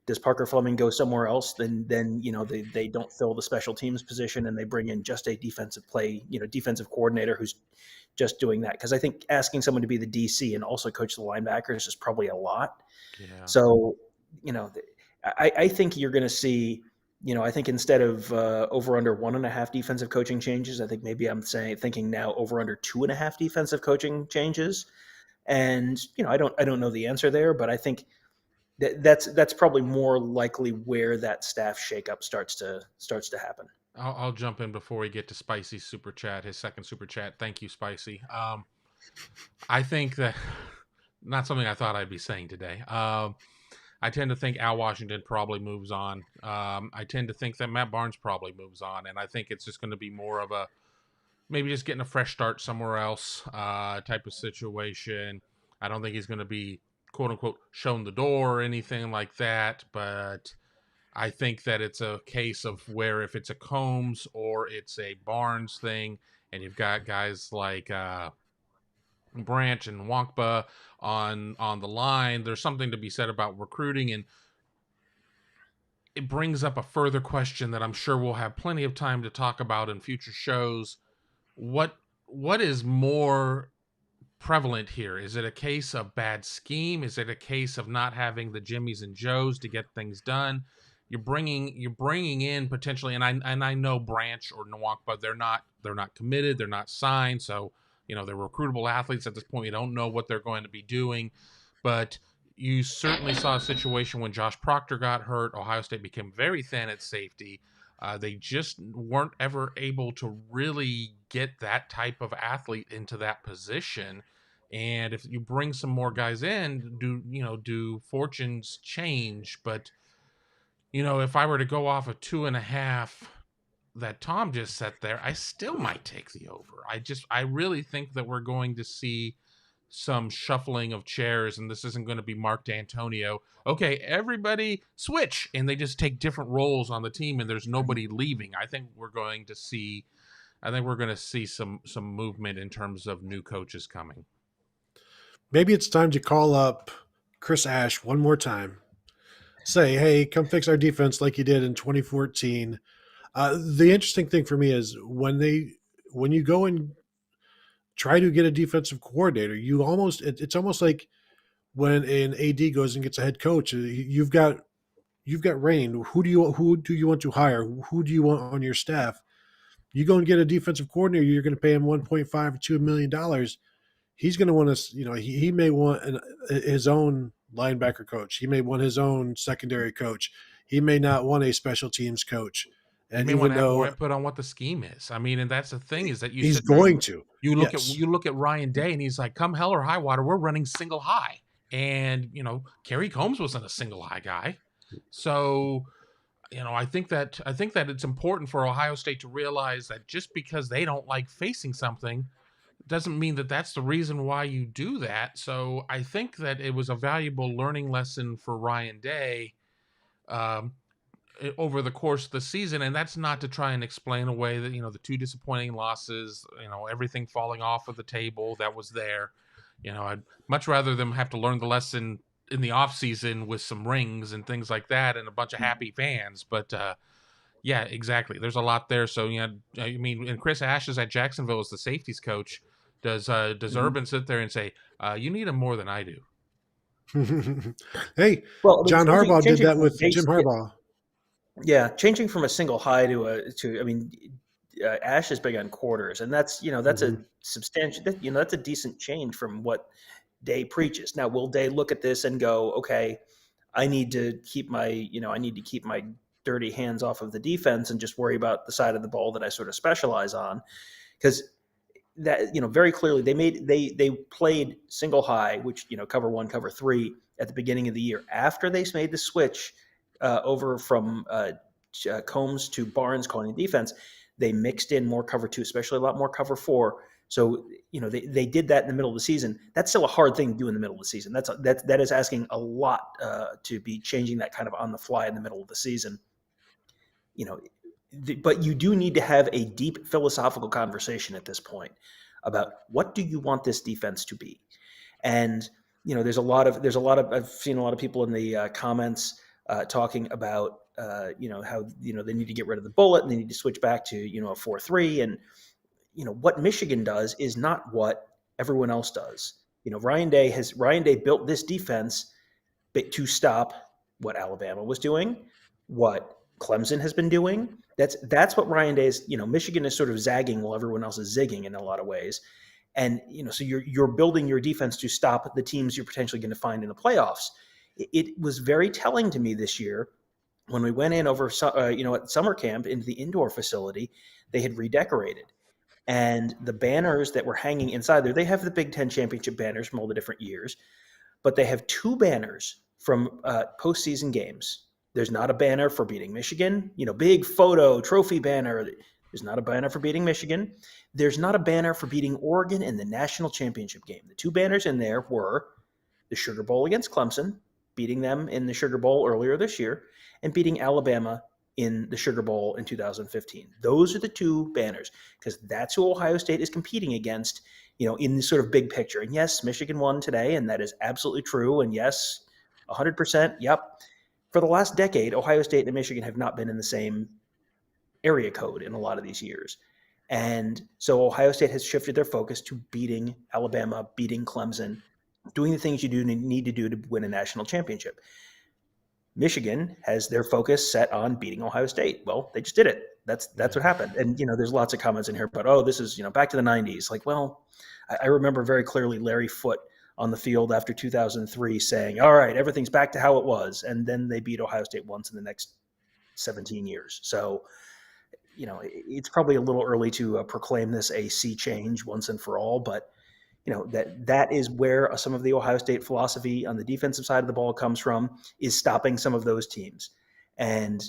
Does Parker Fleming go somewhere else? Then they don't fill the special teams position and they bring in just a defensive coordinator who's just doing that. Because I think asking someone to be the DC and also coach the linebackers is probably a lot. Yeah. So I think you're going to see. I think instead of over under 1.5 defensive coaching changes, I think maybe I'm thinking now over under 2.5 defensive coaching changes. And I don't know the answer there, but I think that's probably more likely where that staff shakeup starts to happen. I'll jump in before we get to Spicy's super chat, his second super chat. Thank you, Spicy. I think that not something I thought I'd be saying today. I tend to think Al Washington probably moves on. I tend to think that Matt Barnes probably moves on, and I think it's just going to be more of a maybe just getting a fresh start somewhere else type of situation. I don't think he's going to be quote unquote shown the door or anything like that, but I think that it's a case of where if it's a Combs or it's a Barnes thing, and you've got guys like Branch and Wonkba on the line, there's something to be said about recruiting, and it brings up a further question that I'm sure we'll have plenty of time to talk about in future shows. What is more prevalent here? Is it a case of bad scheme? Is it a case of not having the Jimmies and Joes to get things done? You're bringing in potentially, and I know Branch or Nwakpa, they're not committed, they're not signed, so they're recruitable athletes at this point. You don't know what they're going to be doing, but you certainly saw a situation when Josh Proctor got hurt. Ohio State became very thin at safety. They just weren't ever able to really get that type of athlete into that position. And if you bring some more guys in, do fortunes change? But if I were to go off a 2.5 that Tom just set there, I still might take the over. I really think that we're going to see some shuffling of chairs, and this isn't going to be Mark D'Antonio. Okay, everybody switch, and they just take different roles on the team, and there's nobody leaving. I think we're going to see some movement in terms of new coaches coming. Maybe it's time to call up Chris Ash one more time. Say, hey, come fix our defense like you did in 2014. The interesting thing for me is when you go and try to get a defensive coordinator, it's almost like when an AD goes and gets a head coach. You've got Rain. Who do you want to hire? Who do you want on your staff? You go and get a defensive coordinator. You're going to pay him $1.5 or $2 million. He's going to want to, he may want his own linebacker coach. He may want his own secondary coach. He may not want a special teams coach. And you may want even to have though more input on what the scheme is. I mean, and that's the thing is that he's going to, you look at Ryan Day, and he's like, come hell or high water, we're running single high. And Kerry Combs wasn't a single high guy. So I think that it's important for Ohio State to realize that just because they don't like facing something doesn't mean that that's the reason why you do that. So I think that it was a valuable learning lesson for Ryan Day over the course of the season. And that's not to try and explain away that, the two disappointing losses, everything falling off of the table that was there. I'd much rather them have to learn the lesson in the off season with some rings and things like that and a bunch of happy fans. But yeah, exactly. There's a lot there. So, I mean, and Chris Ash is at Jacksonville as the safeties coach. Does Urban sit there and say, you need him more than I do? Hey, well, John Harbaugh did that with Jim Harbaugh. Yeah, changing from a single high Ash is big on quarters, and that's a substantial, that's a decent change from what Day preaches. Now, will Day look at this and go, okay, I need to keep my dirty hands off of the defense and just worry about the side of the ball that I sort of specialize on? Because that, very clearly they played single high, which, cover one, cover three at the beginning of the year. After they made the switch over from Combs to Barnes calling the defense, they mixed in more cover two, especially a lot more cover four. So, they did that in the middle of the season. That's still a hard thing to do in the middle of the season. That is asking a lot to be changing that kind of on the fly in the middle of the season. But you do need to have a deep philosophical conversation at this point about what do you want this defense to be. And, there's a lot of I've seen a lot of people in the comments talking about, how, they need to get rid of the bullet and they need to switch back to, a 4-3. And, what Michigan does is not what everyone else does. Ryan Day built this defense to stop what Alabama was doing, what Clemson has been doing. That's what Ryan Day is. Michigan is sort of zagging while everyone else is zigging in a lot of ways. And, so you're building your defense to stop the teams you're potentially going to find in the playoffs. It was very telling to me this year when we went in over, at summer camp into the indoor facility. They had redecorated. And the banners that were hanging inside there, they have the Big Ten championship banners from all the different years, but they have two banners from postseason games. There's not a banner for beating Michigan, big photo trophy banner. There's not a banner for beating Michigan. There's not a banner for beating Oregon in the national championship game. The two banners in there were the Sugar Bowl against Clemson, beating them in the Sugar Bowl earlier this year, and beating Alabama in the Sugar Bowl in 2015. Those are the two banners, because that's who Ohio State is competing against, in the sort of big picture. And yes, Michigan won today, and that is absolutely true. And yes, 100%, yep. For the last decade, Ohio State and Michigan have not been in the same area code in a lot of these years. And so Ohio State has shifted their focus to beating Alabama, beating Clemson, doing the things you need to do to win a national championship. Michigan has their focus set on beating Ohio State. Well, they just did it. That's what happened. And, there's lots of comments in here about, this is, back to the 90s. Like, well, I remember very clearly Larry Foote on the field after 2003 saying, all right, everything's back to how it was. And then they beat Ohio State once in the next 17 years. So, it's probably a little early to proclaim this a sea change once and for all, but that is where some of the Ohio State philosophy on the defensive side of the ball comes from, is stopping some of those teams. And,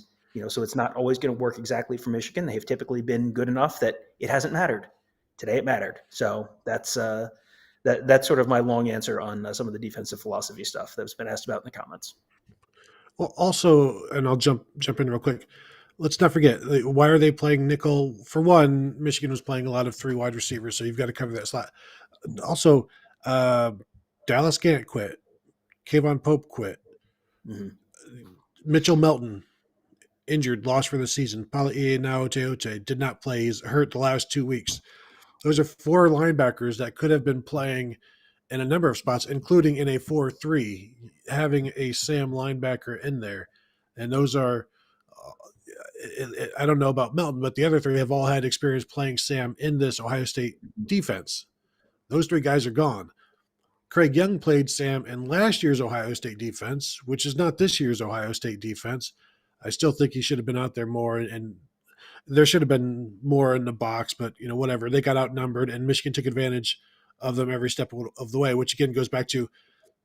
so it's not always going to work exactly for Michigan. They've typically been good enough that it hasn't mattered. Today it mattered. So that's sort of my long answer on some of the defensive philosophy stuff that's been asked about in the comments. Well, also, and I'll jump in real quick. Let's not forget, why are they playing nickel? For one, Michigan was playing a lot of 3 wide receivers, so you've got to cover that slot. Also, Dallas Gant quit. Kayvon Pope quit. Mm-hmm. Mitchell Melton injured, lost for the season. Palaie Naoteote did not play. He's hurt the last 2 weeks. Those are 4 linebackers that could have been playing in a number of spots, including in a 4-3, having a Sam linebacker in there. And those are, I don't know about Melton, but the other 3 have all had experience playing Sam in this Ohio State defense. Those 3 guys are gone. Craig Young played Sam in last year's Ohio State defense, which is not this year's Ohio State defense. I still think he should have been out there more, and there should have been more in the box, but whatever. They got outnumbered, and Michigan took advantage of them every step of the way, which again goes back to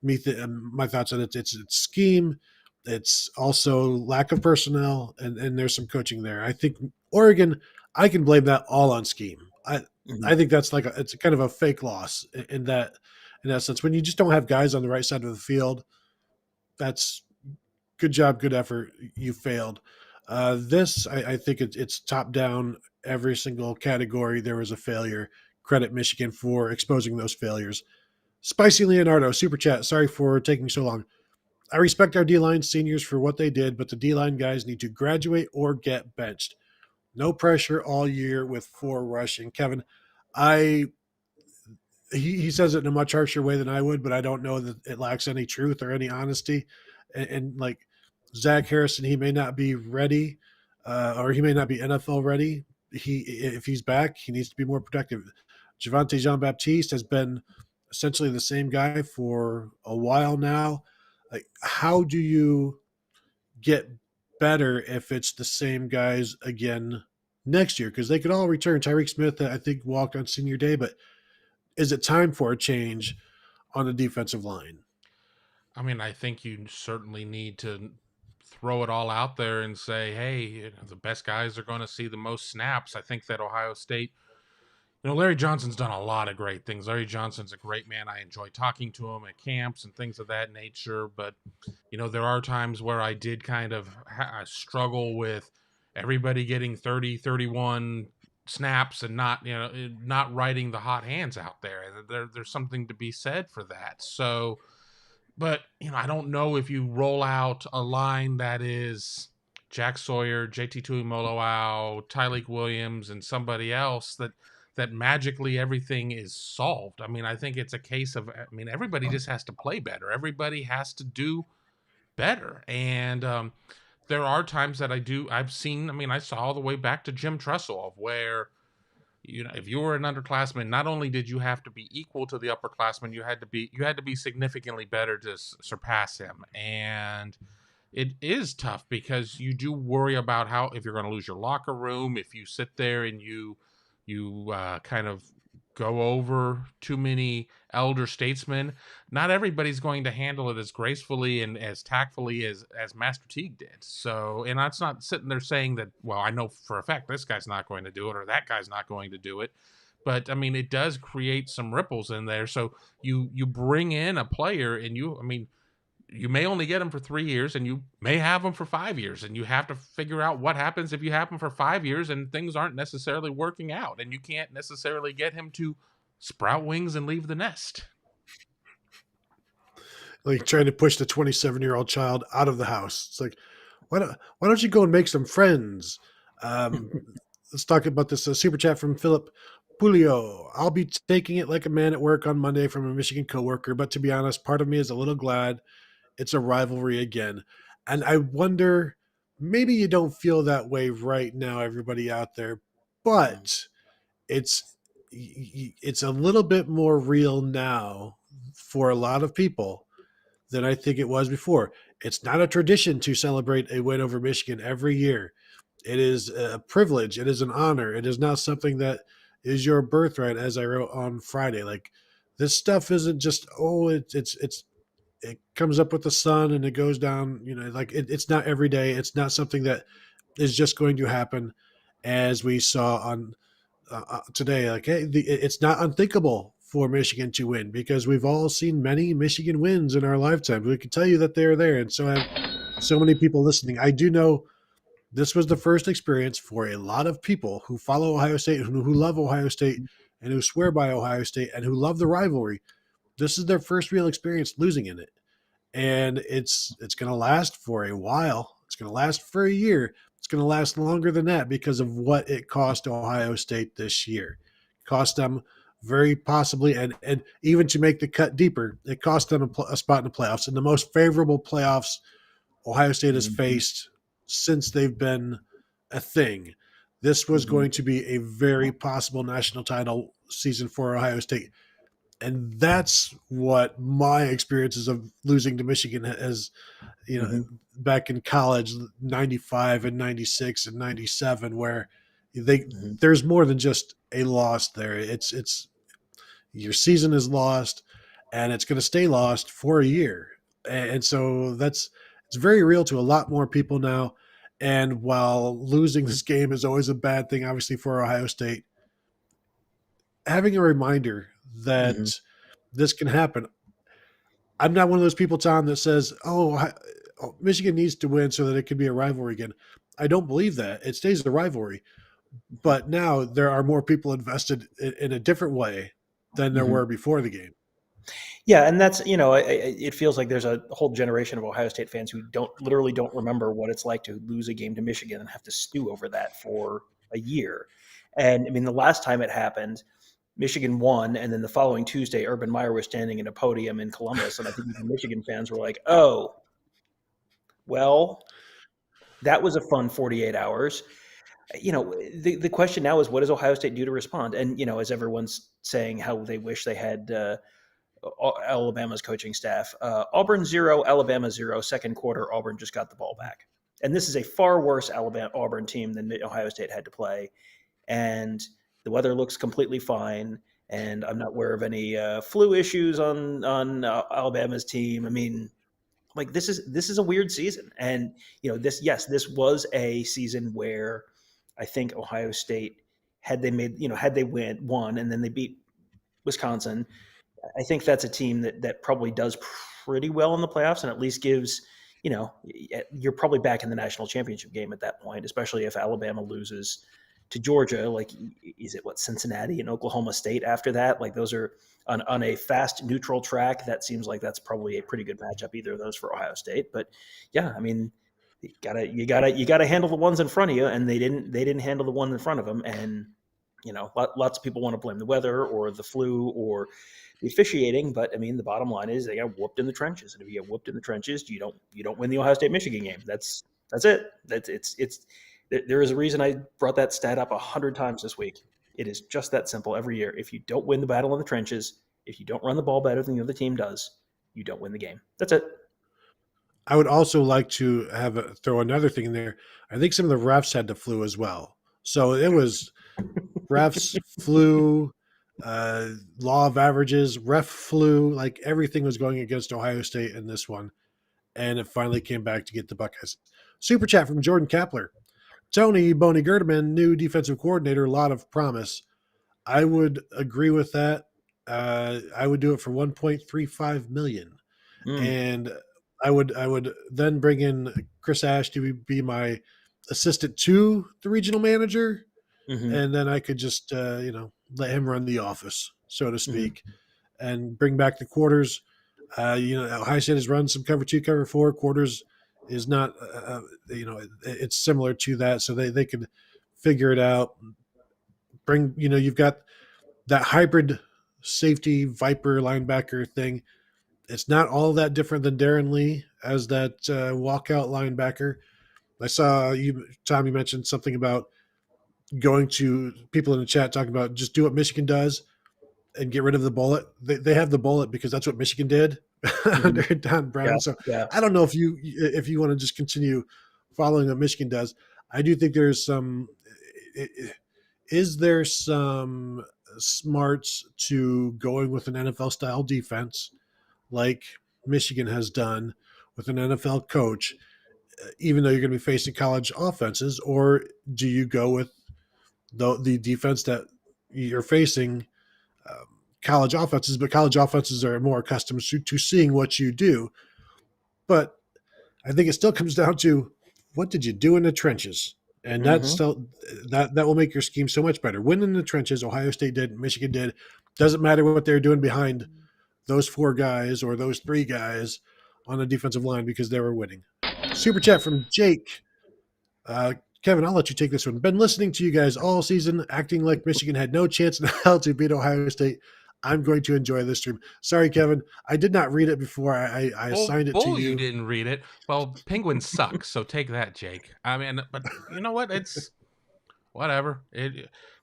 me my thoughts on it. It's scheme. It's also lack of personnel, and there's some coaching there. I think Oregon, I can blame that all on scheme. I think that's it's kind of a fake loss in that sense. When you just don't have guys on the right side of the field, that's good job, good effort. You failed. This, I think it's top down every single category. There was a failure. Credit Michigan for exposing those failures. Spicy Leonardo, super chat. Sorry for taking so long. I respect our D-line seniors for what they did, but the D-line guys need to graduate or get benched. No pressure all year with 4 rushing. Kevin, he says it in a much harsher way than I would, but I don't know that it lacks any truth or any honesty. And like Zach Harrison, he may not be ready, or he may not be NFL ready. If he's back, he needs to be more productive. Javante Jean-Baptiste has been essentially the same guy for a while now. Like, how do you get better if it's the same guys again next year? Because they could all return. Tyreek Smith, I think, walked on senior day, but is it time for a change on the defensive line? I mean, I think you certainly need to throw it all out there and say, hey, the best guys are going to see the most snaps. I think that Ohio State, Larry Johnson's done a lot of great things. Larry Johnson's a great man. I enjoy talking to him at camps and things of that nature. But, there are times where I did kind of struggle with everybody getting 30, 31 snaps and not riding the hot hands out there. There's something to be said for that. So, but, I don't know if you roll out a line that is Jack Sawyer, JT Tuimoloau, Tyleik Williams, and somebody else that magically everything is solved. I mean, I think it's a case of, everybody just has to play better. Everybody has to do better. And there are times that I've seen, I saw all the way back to Jim Tressel, of where, if you were an underclassman, not only did you have to be equal to the upperclassman, you had to be significantly better to surpass him. And it is tough because you do worry about how, if you're going to lose your locker room, if you sit there and you kind of go over too many elder statesmen, not everybody's going to handle it as gracefully and as tactfully as Master Teague did. So, and that's not sitting there saying that, well, I know for a fact this guy's not going to do it or that guy's not going to do it. But it does create some ripples in there. So you bring in a player and you may only get them for 3 years and you may have them for 5 years, and you have to figure out what happens if you have them for 5 years and things aren't necessarily working out and you can't necessarily get him to sprout wings and leave the nest. Like trying to push the 27-year-old child out of the house. It's like, why don't you go and make some friends? Let's talk about this super chat from Philip Pulio. I'll be taking it like a man at work on Monday from a Michigan coworker, but to be honest, part of me is a little glad it's a rivalry again. And I wonder, maybe you don't feel that way right now, everybody out there, but it's a little bit more real now for a lot of people than I think it was before. It's not a tradition to celebrate a win over Michigan every year. It is a privilege. It is an honor. It is not something that is your birthright, as I wrote on Friday. Like, this stuff isn't just, oh, it comes up with the sun and it goes down. Like, it's not every day. It's not something that is just going to happen, as we saw on today. Like, hey, it's not unthinkable for Michigan to win, because we've all seen many Michigan wins in our lifetime. We can tell you that they're there, and so have so many people listening. I do know this was the first experience for a lot of people who follow Ohio State, who love Ohio State, and who swear by Ohio State, and who love the rivalry. This is their first real experience losing in it, and it's going to last for a while. It's going to last for a year. It's going to last longer than that because of what it cost Ohio State this year. It cost them very possibly, and even to make the cut deeper, it cost them a spot in the playoffs, in the most favorable playoffs Ohio State has faced since they've been a thing. This was going to be a very possible national title season for Ohio State. And that's what my experiences of losing to Michigan has, back in college, 95 and 96 and 97, where there's more than just a loss there. It's your season is lost, and it's going to stay lost for a year. And so it's very real to a lot more people now. And while losing this game is always a bad thing, obviously, for Ohio State, having a reminder that this can happen. I'm not one of those people, Tom, that says, Michigan needs to win so that it can be a rivalry again. I don't believe that. It stays a rivalry. But now there are more people invested in a different way than there were before the game. Yeah, and that's, it feels like there's a whole generation of Ohio State fans who literally don't remember what it's like to lose a game to Michigan and have to stew over that for a year. And I mean, the last time it happened, Michigan won, and then the following Tuesday, Urban Meyer was standing in a podium in Columbus, and I think even Michigan fans were like, "Oh, well, that was a fun 48 hours." The question now is, what does Ohio State do to respond? And as everyone's saying how they wish they had Alabama's coaching staff, Auburn 0, Alabama 0, second quarter, Auburn just got the ball back, and this is a far worse Auburn team than Ohio State had to play, and the weather looks completely fine, and I'm not aware of any flu issues on Alabama's team. I mean, like, this is a weird season, and this was a season where I think Ohio State, had they won and then they beat Wisconsin, I think that's a team that probably does pretty well in the playoffs, and at least gives, you're probably back in the national championship game at that point, especially if Alabama loses to Georgia. Like, is it Cincinnati and Oklahoma State after that? Like, those are on a fast neutral track. That seems like that's probably a pretty good matchup, either of those, for Ohio State. But yeah, I mean, you gotta handle the ones in front of you, and they didn't handle the one in front of them. And lots of people want to blame the weather or the flu or the officiating, but I mean, the bottom line is they got whooped in the trenches. And if you get whooped in the trenches, you don't win the Ohio State Michigan game. That's it. There is a reason I brought that stat up 100 times this week. It is just that simple every year. If you don't win the battle in the trenches, if you don't run the ball better than the other team does, you don't win the game. That's it. I would also like to throw another thing in there. I think some of the refs had the flu as well. So it was refs, flu, law of averages, ref flu, like everything was going against Ohio State in this one. And it finally came back to get the Buckeyes. Super chat from Jordan Kapler. Tony Boney Gerdeman, new defensive coordinator, a lot of promise. I would agree with that. I would do it for $1.35 million. And I would then bring in Chris Ash to be my assistant to the regional manager, and then I could just let him run the office, so to speak, and bring back the quarters. Ohio State has run some cover 2, cover 4. Quarters is not, it's similar to that, so they can figure it out. You've got that hybrid safety Viper linebacker thing. It's not all that different than Darren Lee as that walkout linebacker. I saw Tom, you mentioned something about going to people in the chat talking about just do what Michigan does and get rid of the bullet. They have the bullet because that's what Michigan did Mhm. under Don Yeah, Brown. So yeah. I don't know if you want to just continue following what Michigan does. I do think there's some. Is there some smarts to going with an NFL style defense like Michigan has done with an NFL coach, even though you're going to be facing college offenses, or do you go with the defense that you're facing college offenses, but college offenses are more accustomed to seeing what you do. But I think it still comes down to what did you do in the trenches? And that's Hmm. still that will make your scheme so much better. Win in the trenches, Ohio State did, Michigan did. Doesn't matter what they're doing behind those four guys or those three guys on the defensive line because they were winning. Super chat from Jake. Uh, Kevin, I'll let you take this one. Been listening to you guys all season, acting like Michigan had no chance in hell to beat Ohio State. I'm going to enjoy this stream. Sorry, Kevin. I did not read it before I assigned it to You you. didn't read it. Well, Penguins suck, so take that, Jake. I mean, but you know what? It's whatever.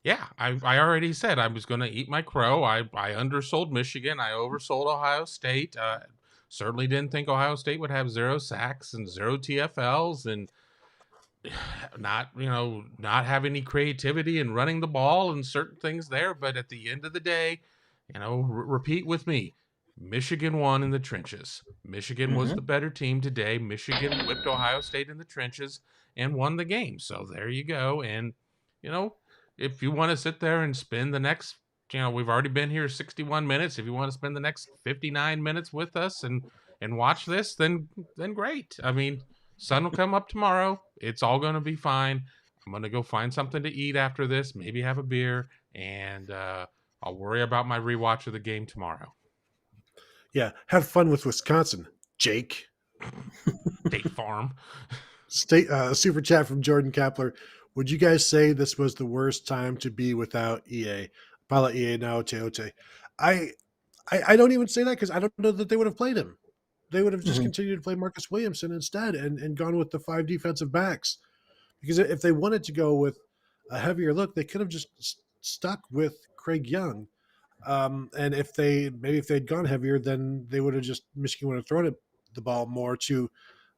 Yeah, I already said I was going to eat my crow. I undersold Michigan. I oversold Ohio State. Certainly didn't think Ohio State would have 0 sacks and 0 TFLs and not have any creativity in running the ball and certain things there. But at the end of the day, repeat with me. Michigan won in the trenches. Michigan was the Hmm. better team today. Michigan whipped Ohio State in the trenches and won the game. So there you go. And, you know, if you want to sit there and spend the next, we've already been here 61 minutes. If you want to spend the next 59 minutes with us and watch this, then great. I mean, sun will come up tomorrow. It's all going to be fine. I'm going to go find something to eat after this, maybe have a beer, and I'll worry about my rewatch of the game tomorrow. Yeah, have fun with Wisconsin, Jake. State Farm. Super chat from Jordan Kapler. Would you guys say this was the worst time to be without EA? Pala EA now Teote. I, I don't even say that because I don't know that they would have played him. They would have just Hmm. continued to play Marcus Williamson instead and gone with the 5 defensive backs. Because if they wanted to go with a heavier look, they could have just stuck with Craig Young. And if they'd gone heavier, then they would have just Michigan would have thrown the ball more to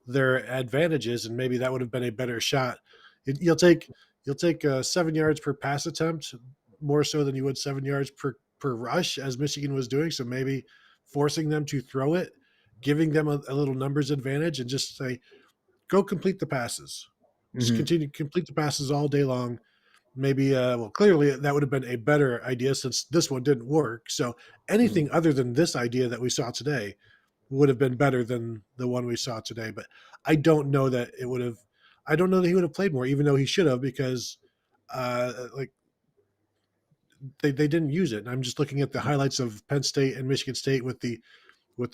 their advantages, and maybe that would have been a better shot. You'll take 7 yards per pass attempt more so than you would 7 yards per rush, as Michigan was doing. So maybe forcing them to throw it, giving them a little numbers advantage, and just say, go complete the passes. Just Hmm. continue to complete the passes all day long. Maybe, clearly that would have been a better idea since this one didn't work. So anything other than this idea that we saw today would have been better than the one we saw today. But I don't know that it would have. I don't know that he would have played more, even though he should have, because like they didn't use it. And I'm just looking at the highlights of Penn State and Michigan State with the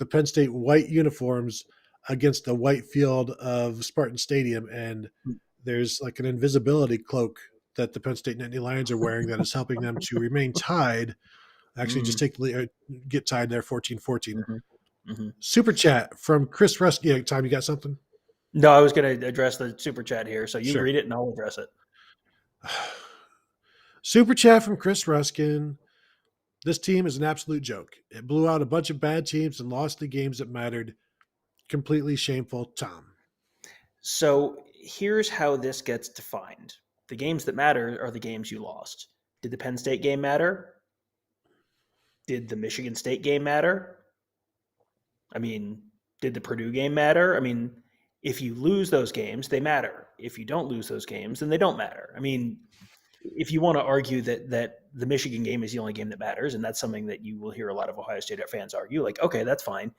Penn State white uniforms against the white field of Spartan Stadium, and there's like an invisibility cloak that the Penn State Nittany Lions are wearing that is helping them to remain tied. Actually, just Hmm. take the get tied there 14-14. Hmm. Hmm. Super chat from Chris Rusk. Yeah, Tom, you got something? No, I was going to address the super chat here, so you Sure. read it and I'll address it. Super chat from Chris Ruskin. This team is an absolute joke. It blew out a bunch of bad teams and lost the games that mattered. Completely shameful, Tom. So here's how this gets defined. The games that matter are the games you lost. Did the Penn State game matter? Did the Michigan State game matter? I mean, did the Purdue game matter? I mean, if you lose those games, they matter. If you don't lose those games, then they don't matter. I mean, if you want to argue that the Michigan game is the only game that matters, and that's something that you will hear a lot of Ohio State fans argue, like, okay, that's fine.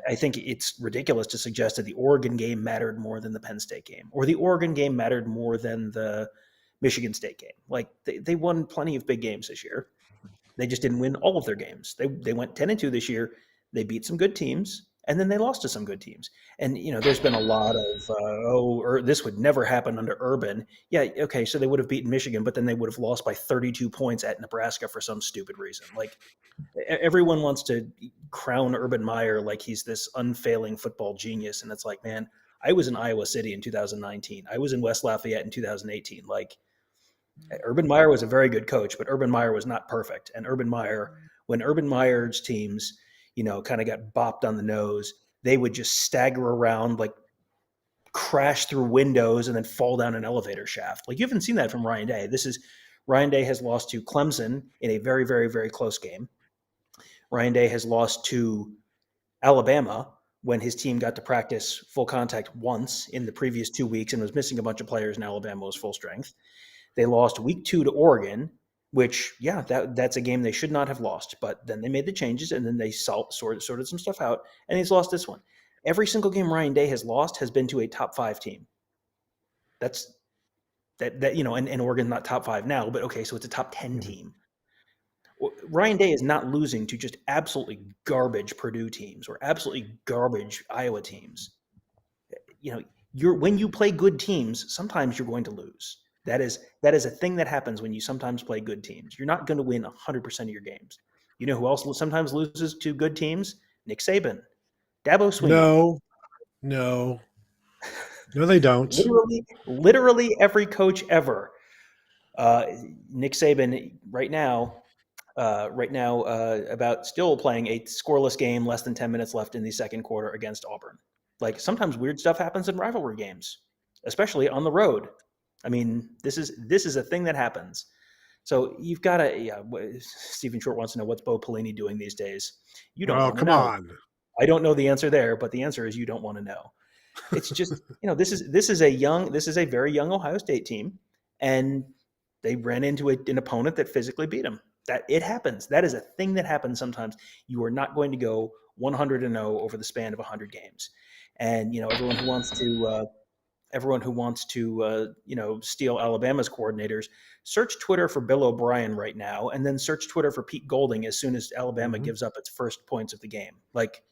I think it's ridiculous to suggest that the Oregon game mattered more than the Penn State game, or the Oregon game mattered more than the Michigan State game. Like they won plenty of big games this year. They just didn't win all of their games. They went 10-2 this year. They beat some good teams, and then they lost to some good teams. And there's been a lot of or this would never happen under Urban. Yeah, okay, so they would have beaten Michigan, but then they would have lost by 32 points at Nebraska for some stupid reason. Like everyone wants to crown Urban Meyer like he's this unfailing football genius, and it's like, man, I was in Iowa City in 2019. I was in West Lafayette in 2018. Like Urban Meyer was a very good coach, but Urban Meyer was not perfect. And when Urban Meyer's teams, kind of got bopped on the nose, they would just stagger around, like crash through windows and then fall down an elevator shaft. Like, you haven't seen that from Ryan Day. Ryan Day has lost to Clemson in a very, very, very close game. Ryan Day has lost to Alabama when his team got to practice full contact once in the previous 2 weeks and was missing a bunch of players, and Alabama was full strength. They lost week 2 to Oregon, which, that's a game they should not have lost. But then they made the changes, and then they sorted some stuff out, and he's lost this one. Every single game Ryan Day has lost has been to a top 5 team. That's and Oregon's not top 5 now, but okay, so it's a top 10 team. Ryan Day is not losing to just absolutely garbage Purdue teams or absolutely garbage Iowa teams. When you play good teams, sometimes you're going to lose. That is a thing that happens when you sometimes play good teams. You're not going to win 100% of your games. You know who else sometimes loses to good teams? Nick Saban, Dabo Swinney. No, they don't. Literally every coach ever. Nick Saban right now, about still playing a scoreless game, less than 10 minutes left in the second quarter against Auburn. Like, sometimes weird stuff happens in rivalry games, especially on the road. I mean, this is a thing that happens. So you've got to. Stephen Short wants to know, what's Bo Pelini doing these days. You don't. Oh, want to come know. on. I don't know the answer there, but the answer is you don't want to know. It's just this is a very young Ohio State team, and they ran into an opponent that physically beat them. That it happens. That is a thing that happens sometimes. You are not going to go 100-0 over the span of 100 games. And everyone who wants to steal Alabama's coordinators, search Twitter for Bill O'Brien right now, and then search Twitter for Pete Golding as soon as Alabama gives up its first points of the game. Like,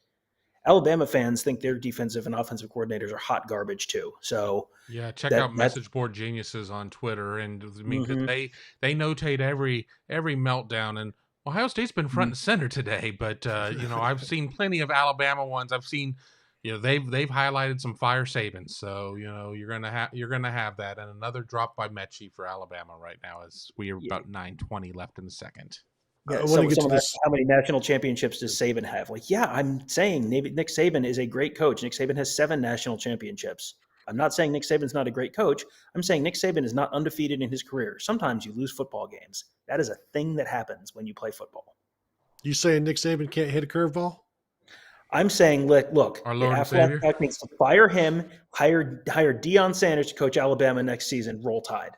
Alabama fans think their defensive and offensive coordinators are hot garbage too. So yeah, check out Message Board Geniuses on Twitter, and I mean, 'cause they notate every meltdown, and Ohio State's been front and center today. But I've seen plenty of Alabama ones. I've seen, they've highlighted some fire Sabans. So you're gonna have that, and another drop by Mechie for Alabama right now as we are about 9:20 left in the second. Yeah, someone asked, how many national championships does Saban have? Like, I'm saying Nick Saban is a great coach. Nick Saban has 7 national championships. I'm not saying Nick Saban's not a great coach. I'm saying Nick Saban is not undefeated in his career. Sometimes you lose football games. That is a thing that happens when you play football. You saying Nick Saban can't hit a curveball? I'm saying, look, Our Lord and Savior needs to fire him, hire Deion Sanders to coach Alabama next season. Roll Tide.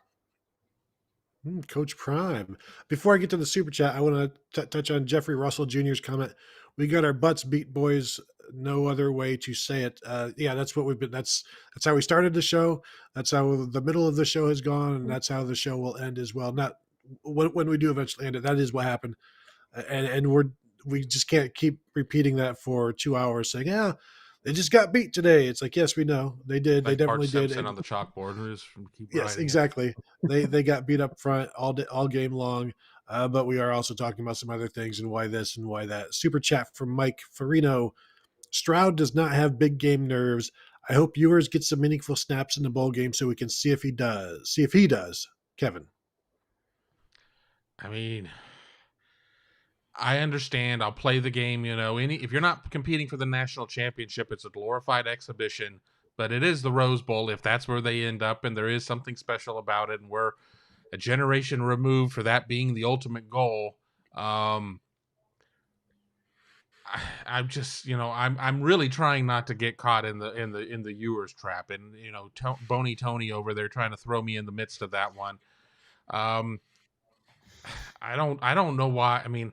Coach Prime. Before I get to the super chat, I want to touch on Jeffrey Russell Jr.'s comment. We got our butts beat, boys. No other way to say it. That's what we've been. That's how we started the show. That's how the middle of the show has gone, and that's how the show will end as well. Not when we do eventually end it. That is what happened, and we just can't keep repeating that for 2 hours, saying, they just got beat today. It's like, yes, we know they did. Like they definitely Bart did. Simpson on the chalkboard. Yes, exactly. They got beat up front all game long. But we are also talking about some other things and why this and why that. Super chat from Mike Farino. Stroud does not have big game nerves. I hope viewers get some meaningful snaps in the bowl game so we can see if he does. Kevin. I mean, I understand. I'll play the game. If you're not competing for the national championship, it's a glorified exhibition. But it is the Rose Bowl. If that's where they end up, and there is something special about it, and we're a generation removed for that being the ultimate goal. I'm just, I'm really trying not to get caught in the viewers trap, and Boney Tony over there trying to throw me in the midst of that one. I don't know why. I mean,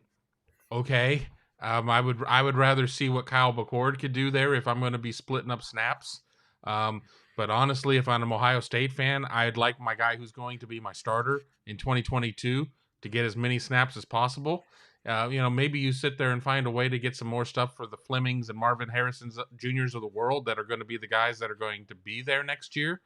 okay. I would rather see what Kyle McCord could do there if I'm going to be splitting up snaps. But honestly, if I'm an Ohio State fan, I'd like my guy who's going to be my starter in 2022 to get as many snaps as possible. Maybe you sit there and find a way to get some more stuff for the Flemings and Marvin Harrisons Juniors of the world that are going to be the guys that are going to be there next year.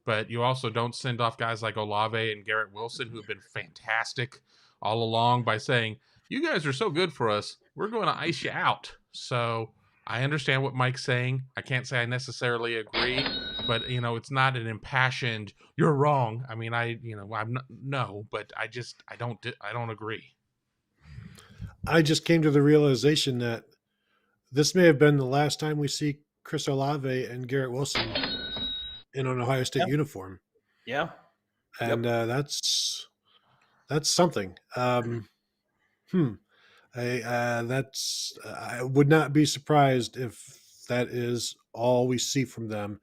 But you also don't send off guys like Olave and Garrett Wilson, who have been fantastic all along, by saying, you guys are so good for us, we're going to ice you out. So I understand what Mike's saying. I can't say I necessarily agree, but it's not an impassioned, you're wrong. I mean, I'm not, no, but I don't agree. I just came to the realization that this may have been the last time we see Chris Olave and Garrett Wilson in an Ohio State Yeah. uniform, Yeah. and that's something. I would not be surprised if that is all we see from them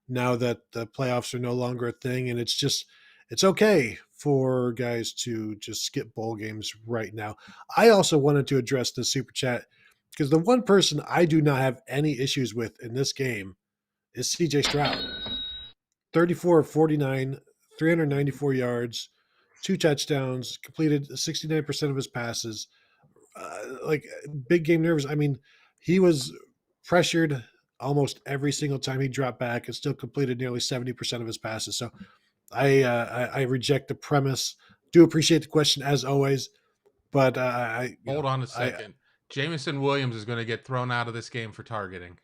now that the playoffs are no longer a thing, and it's okay for guys to just skip bowl games right now. I also wanted to address the super chat because the one person I do not have any issues with in this game is CJ Stroud. 34 of 49, 394 yards, 2 touchdowns, completed 69% of his passes. Like big game nervous. I mean, he was pressured almost every single time he dropped back and still completed nearly 70% of his passes. So I reject the premise. Do appreciate the question as always, but Hold on a second. Jamison Williams is going to get thrown out of this game for targeting.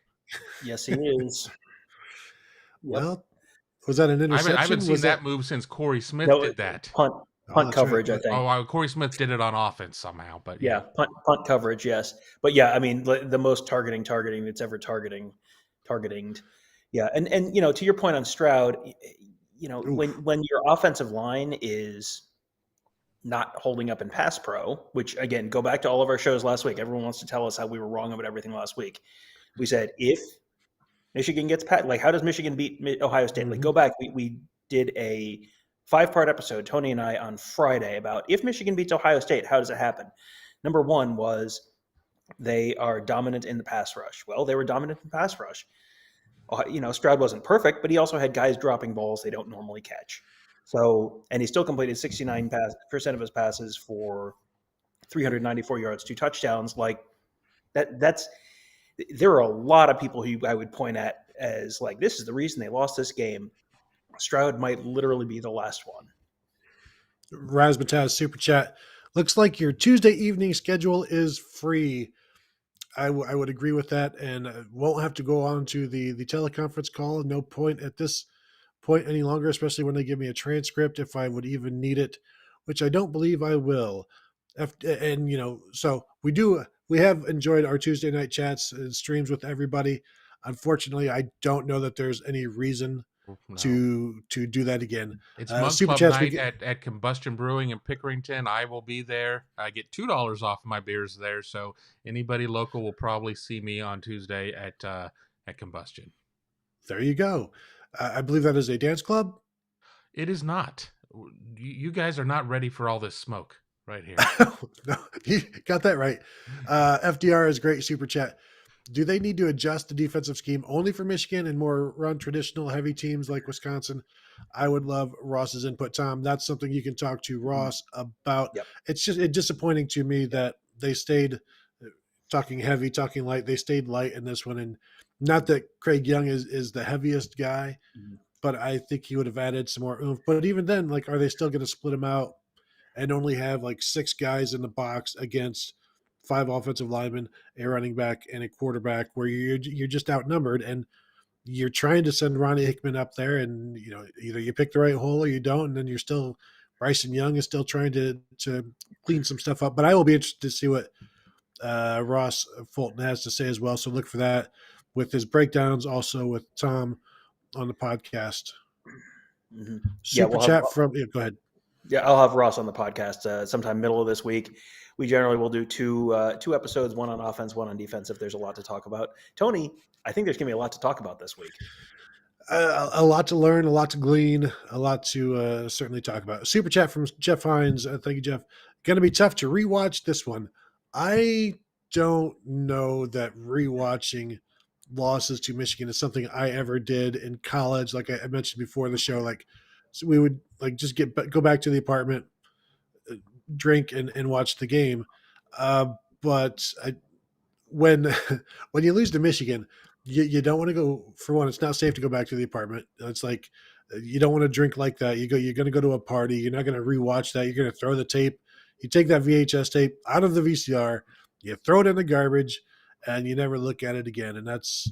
Yes, he is. Well, was that an interception? I haven't seen Was that move since Corey Smith No, did that. punt that's coverage, right. I think. Oh, Corey Smith did it on offense somehow, but Yeah, punt coverage, yes. But yeah, I mean, the most targeting that's ever targeting. Yeah, and to your point on Stroud, when your offensive line is not holding up in pass pro, which again, go back to all of our shows last week. Everyone wants to tell us how we were wrong about everything last week. We said if Michigan gets like how does Michigan beat Ohio State? Like go back, we did a 5-part episode, Tony and I, on Friday about if Michigan beats Ohio State, how does it happen? Number one was they are dominant in the pass rush. Well, they were dominant in pass rush. Stroud wasn't perfect, but he also had guys dropping balls they don't normally catch. So, and he still completed 69% of his passes for 394 yards, 2 touchdowns. Like that's there are a lot of people who I would point at as like, this is the reason they lost this game. Stroud might literally be the last one. Razmataz super chat. Looks like your Tuesday evening schedule is free. I would agree with that, and won't have to go on to the teleconference call. No point at this point any longer, especially when they give me a transcript, if I would even need it, which I don't believe I will. So we have enjoyed our Tuesday night chats and streams with everybody. Unfortunately, I don't know that there's any reason to do that again. It's Monk Club night at Combustion Brewing in Pickerington. I will be there. I get $2 off my beers there, so anybody local will probably see me on Tuesday at Combustion. There you go. I believe that is a dance club. It is not. You guys are not ready for all this smoke right here. No, you got that right. FDR is great super chat. Do they need to adjust the defensive scheme only for Michigan and more run traditional heavy teams like Wisconsin? I would love Ross's input, Tom. That's something you can talk to Ross about. Yep. It's just disappointing to me that they stayed talking heavy, talking light. They stayed light in this one. And not that Craig Young is the heaviest guy, but I think he would have added some more oomph. But even then, like, are they still going to split him out and only have like 6 guys in the box against 5 offensive linemen, a running back, and a quarterback, where you're just outnumbered, and you're trying to send Ronnie Hickman up there, and either you pick the right hole or you don't, and then you're still Bryson Young is still trying to clean some stuff up. But I will be interested to see what Ross Fulton has to say as well. So look for that with his breakdowns, also with Tom on the podcast. Mm-hmm. Super chat from go ahead. Yeah, I'll have Ross on the podcast sometime middle of this week. We generally will do two episodes, one on offense, one on defense, if there's a lot to talk about. Tony, I think there's going to be a lot to talk about this week. A lot to learn, a lot to glean, a lot to certainly talk about. Super chat from Jeff Hines. Thank you, Jeff. Going to be tough to rewatch this one. I don't know that rewatching losses to Michigan is something I ever did in college. Like I mentioned before the show, so we would just go back to the apartment, drink and watch the game. But when you lose to Michigan, you don't want to go. For one, it's not safe to go back to the apartment. It's like you don't want to drink like that. You're going to go to a party. You're not going to rewatch that. You're going to throw the tape. You take that VHS tape out of the VCR. You throw it in the garbage, and you never look at it again. And that's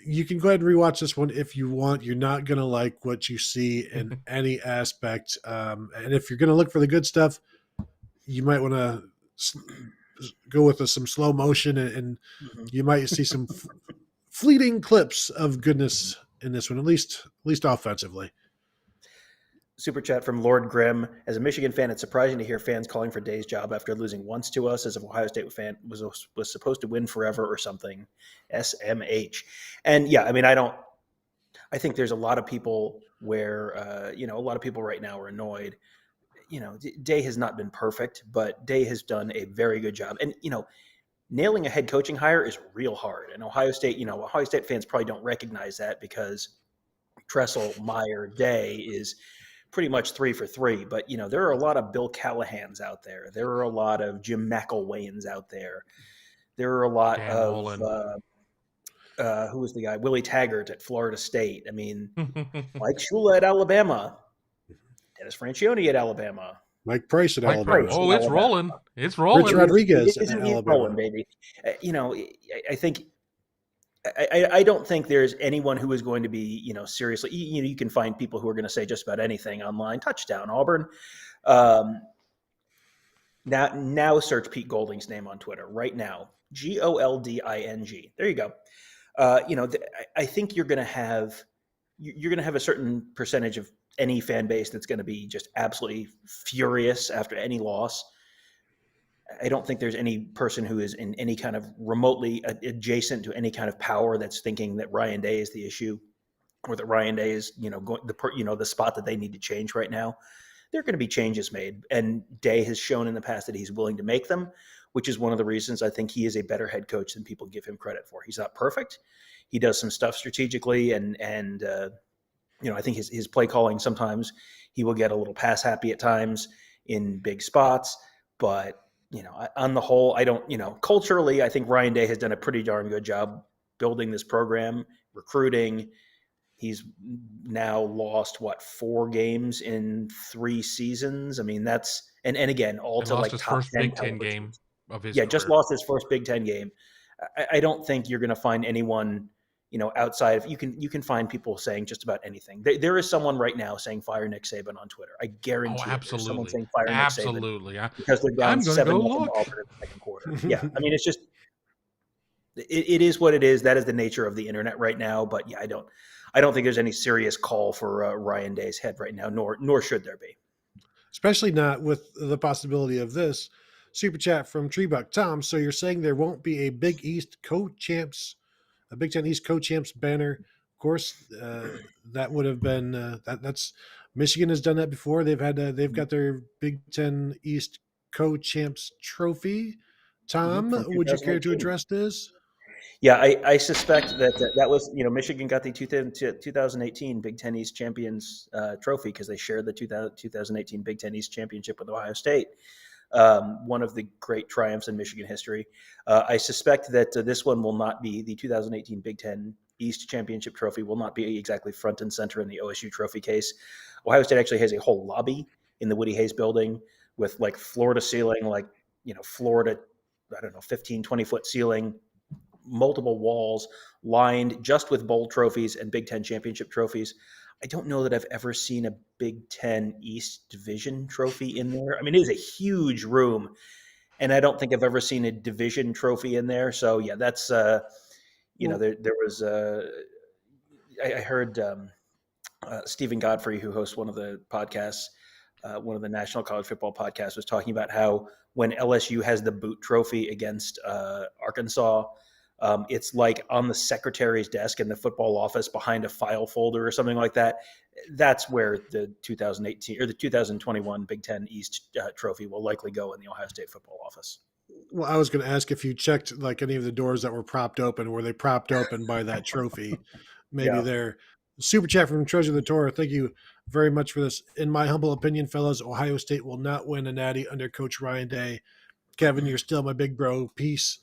you can go ahead and rewatch this one if you want. You're not going to like what you see in any aspect. And if you're going to look for the good stuff, you might want to go with some slow motion, and Mhm. you might see some fleeting clips of goodness in this one, at least offensively. Super chat from Lord Grimm. As a Michigan fan, it's surprising to hear fans calling for Day's job after losing once to us, as if Ohio State fan was supposed to win forever or something. SMH. And yeah, I mean, I think there's a lot of people where, a lot of people right now are annoyed. Day has not been perfect, but Day has done a very good job. And, nailing a head coaching hire is real hard. And Ohio State fans probably don't recognize that because Tressel, Meyer, Day is pretty much 3 for 3. But, there are a lot of Bill Callahans out there. There are a lot of Jim McElwains out there. There are a lot Dan of Mullen. who was the guy? Willie Taggart at Florida State. I mean, Mike Shula at Alabama. Dennis Franchione at Alabama. Mike Price at Mike Alabama. Price. Oh, it's Alabama. rolling. It's rolling. Rich Rodriguez Isn't at he Alabama. rolling, baby? I think I don't think there's anyone who is going to be, seriously. You can find people who are going to say just about anything online. Touchdown, Auburn. Now search Pete Golding's name on Twitter right now. Golding. There you go. I think you're going to have a certain percentage of any fan base that's going to be just absolutely furious after any loss. I don't think there's any person who is in any kind of remotely adjacent to any kind of power that's thinking that Ryan Day is the issue, or that Ryan Day is, the spot that they need to change right now. There are going to be changes made, and Day has shown in the past that he's willing to make them, which is one of the reasons I think he is a better head coach than people give him credit for. He's not perfect. He does some stuff strategically, and I think his play calling, sometimes he will get a little pass happy at times in big spots, but on the whole, I don't, culturally, I think Ryan Day has done a pretty darn good job building this program, recruiting. He's now lost 4 games in 3 seasons. I mean, that's and again, all And to lost like his top first 10 Big Ten caliber game teams. of his Yeah, career. just lost his first Big Ten game. I don't think you're going to find anyone, outside of you can find people saying just about anything. There is someone right now saying fire Nick Saban on Twitter. I guarantee there's someone Absolutely. saying fire Nick Saban Absolutely. because they're down I'm going to 7-0 go to look. Auburn in the second quarter. Yeah, I mean, it's just it is what it is. That is the nature of the internet right now. But yeah, I don't think there's any serious call for Ryan Day's head right now, nor should there be. Especially not with the possibility of this. Super chat from Treebuck. Tom, so you're saying there won't be a Big East co-champs, a Big Ten East co-champs banner? Of course, that would have been that's Michigan has done that before. They've got their Big Ten East co-champs trophy. Tom, From would you care to 2018. address this? Yeah, I suspect that was, Michigan got the 2018 Big Ten East Champions trophy because they shared the 2018 Big Ten East Championship with Ohio State. One of the great triumphs in Michigan history. I suspect that this one will not be the 2018 Big Ten East Championship trophy will not be exactly front and center in the OSU trophy case. Ohio State actually has a whole lobby in the Woody Hayes building with like floor to ceiling, floor to, 15, 20-foot ceiling, multiple walls lined just with bowl trophies and Big Ten championship trophies. I don't know that I've ever seen a Big Ten East Division trophy in there. I mean, it is a huge room, and I don't think I've ever seen a division trophy in there. So yeah, that's there was I heard Stephen Godfrey, who hosts one of the podcasts, one of the National College Football podcasts, was talking about how when LSU has the boot trophy against Arkansas, it's like on the secretary's desk in the football office behind a file folder or something like that. That's where the 2018 or the 2021 Big Ten East trophy will likely go in the Ohio State football office. Well, I was going to ask if you checked like any of the doors that were propped open. Were they propped open by that trophy? Maybe Yeah. they're super chat from Treasure of the Torah. Thank you very much for this. In my humble opinion, fellas, Ohio State will not win a natty under Coach Ryan Day. Kevin, you're still my big bro. Peace,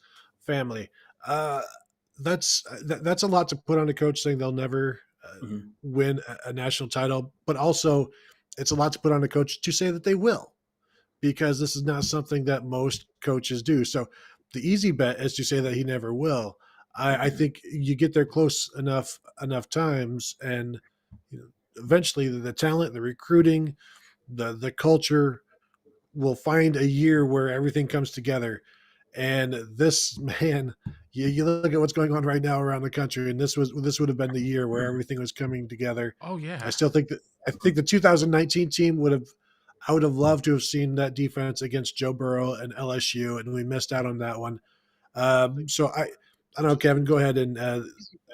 family. That's a lot to put on a coach saying they'll never win a national title, but also it's a lot to put on a coach to say that they will, because this is not something that most coaches do. So the easy bet is to say that he never will. I think you get there close enough times, and eventually the talent, the recruiting, the culture will find a year where everything comes together, And this, man, you look at what's going on right now around the country, and this would have been the year where everything was coming together. Oh I yeah. still think that the 2019 team I would have loved to have seen that defense against Joe Burrow and LSU, and we missed out on that one. So I don't know, Kevin, go ahead, and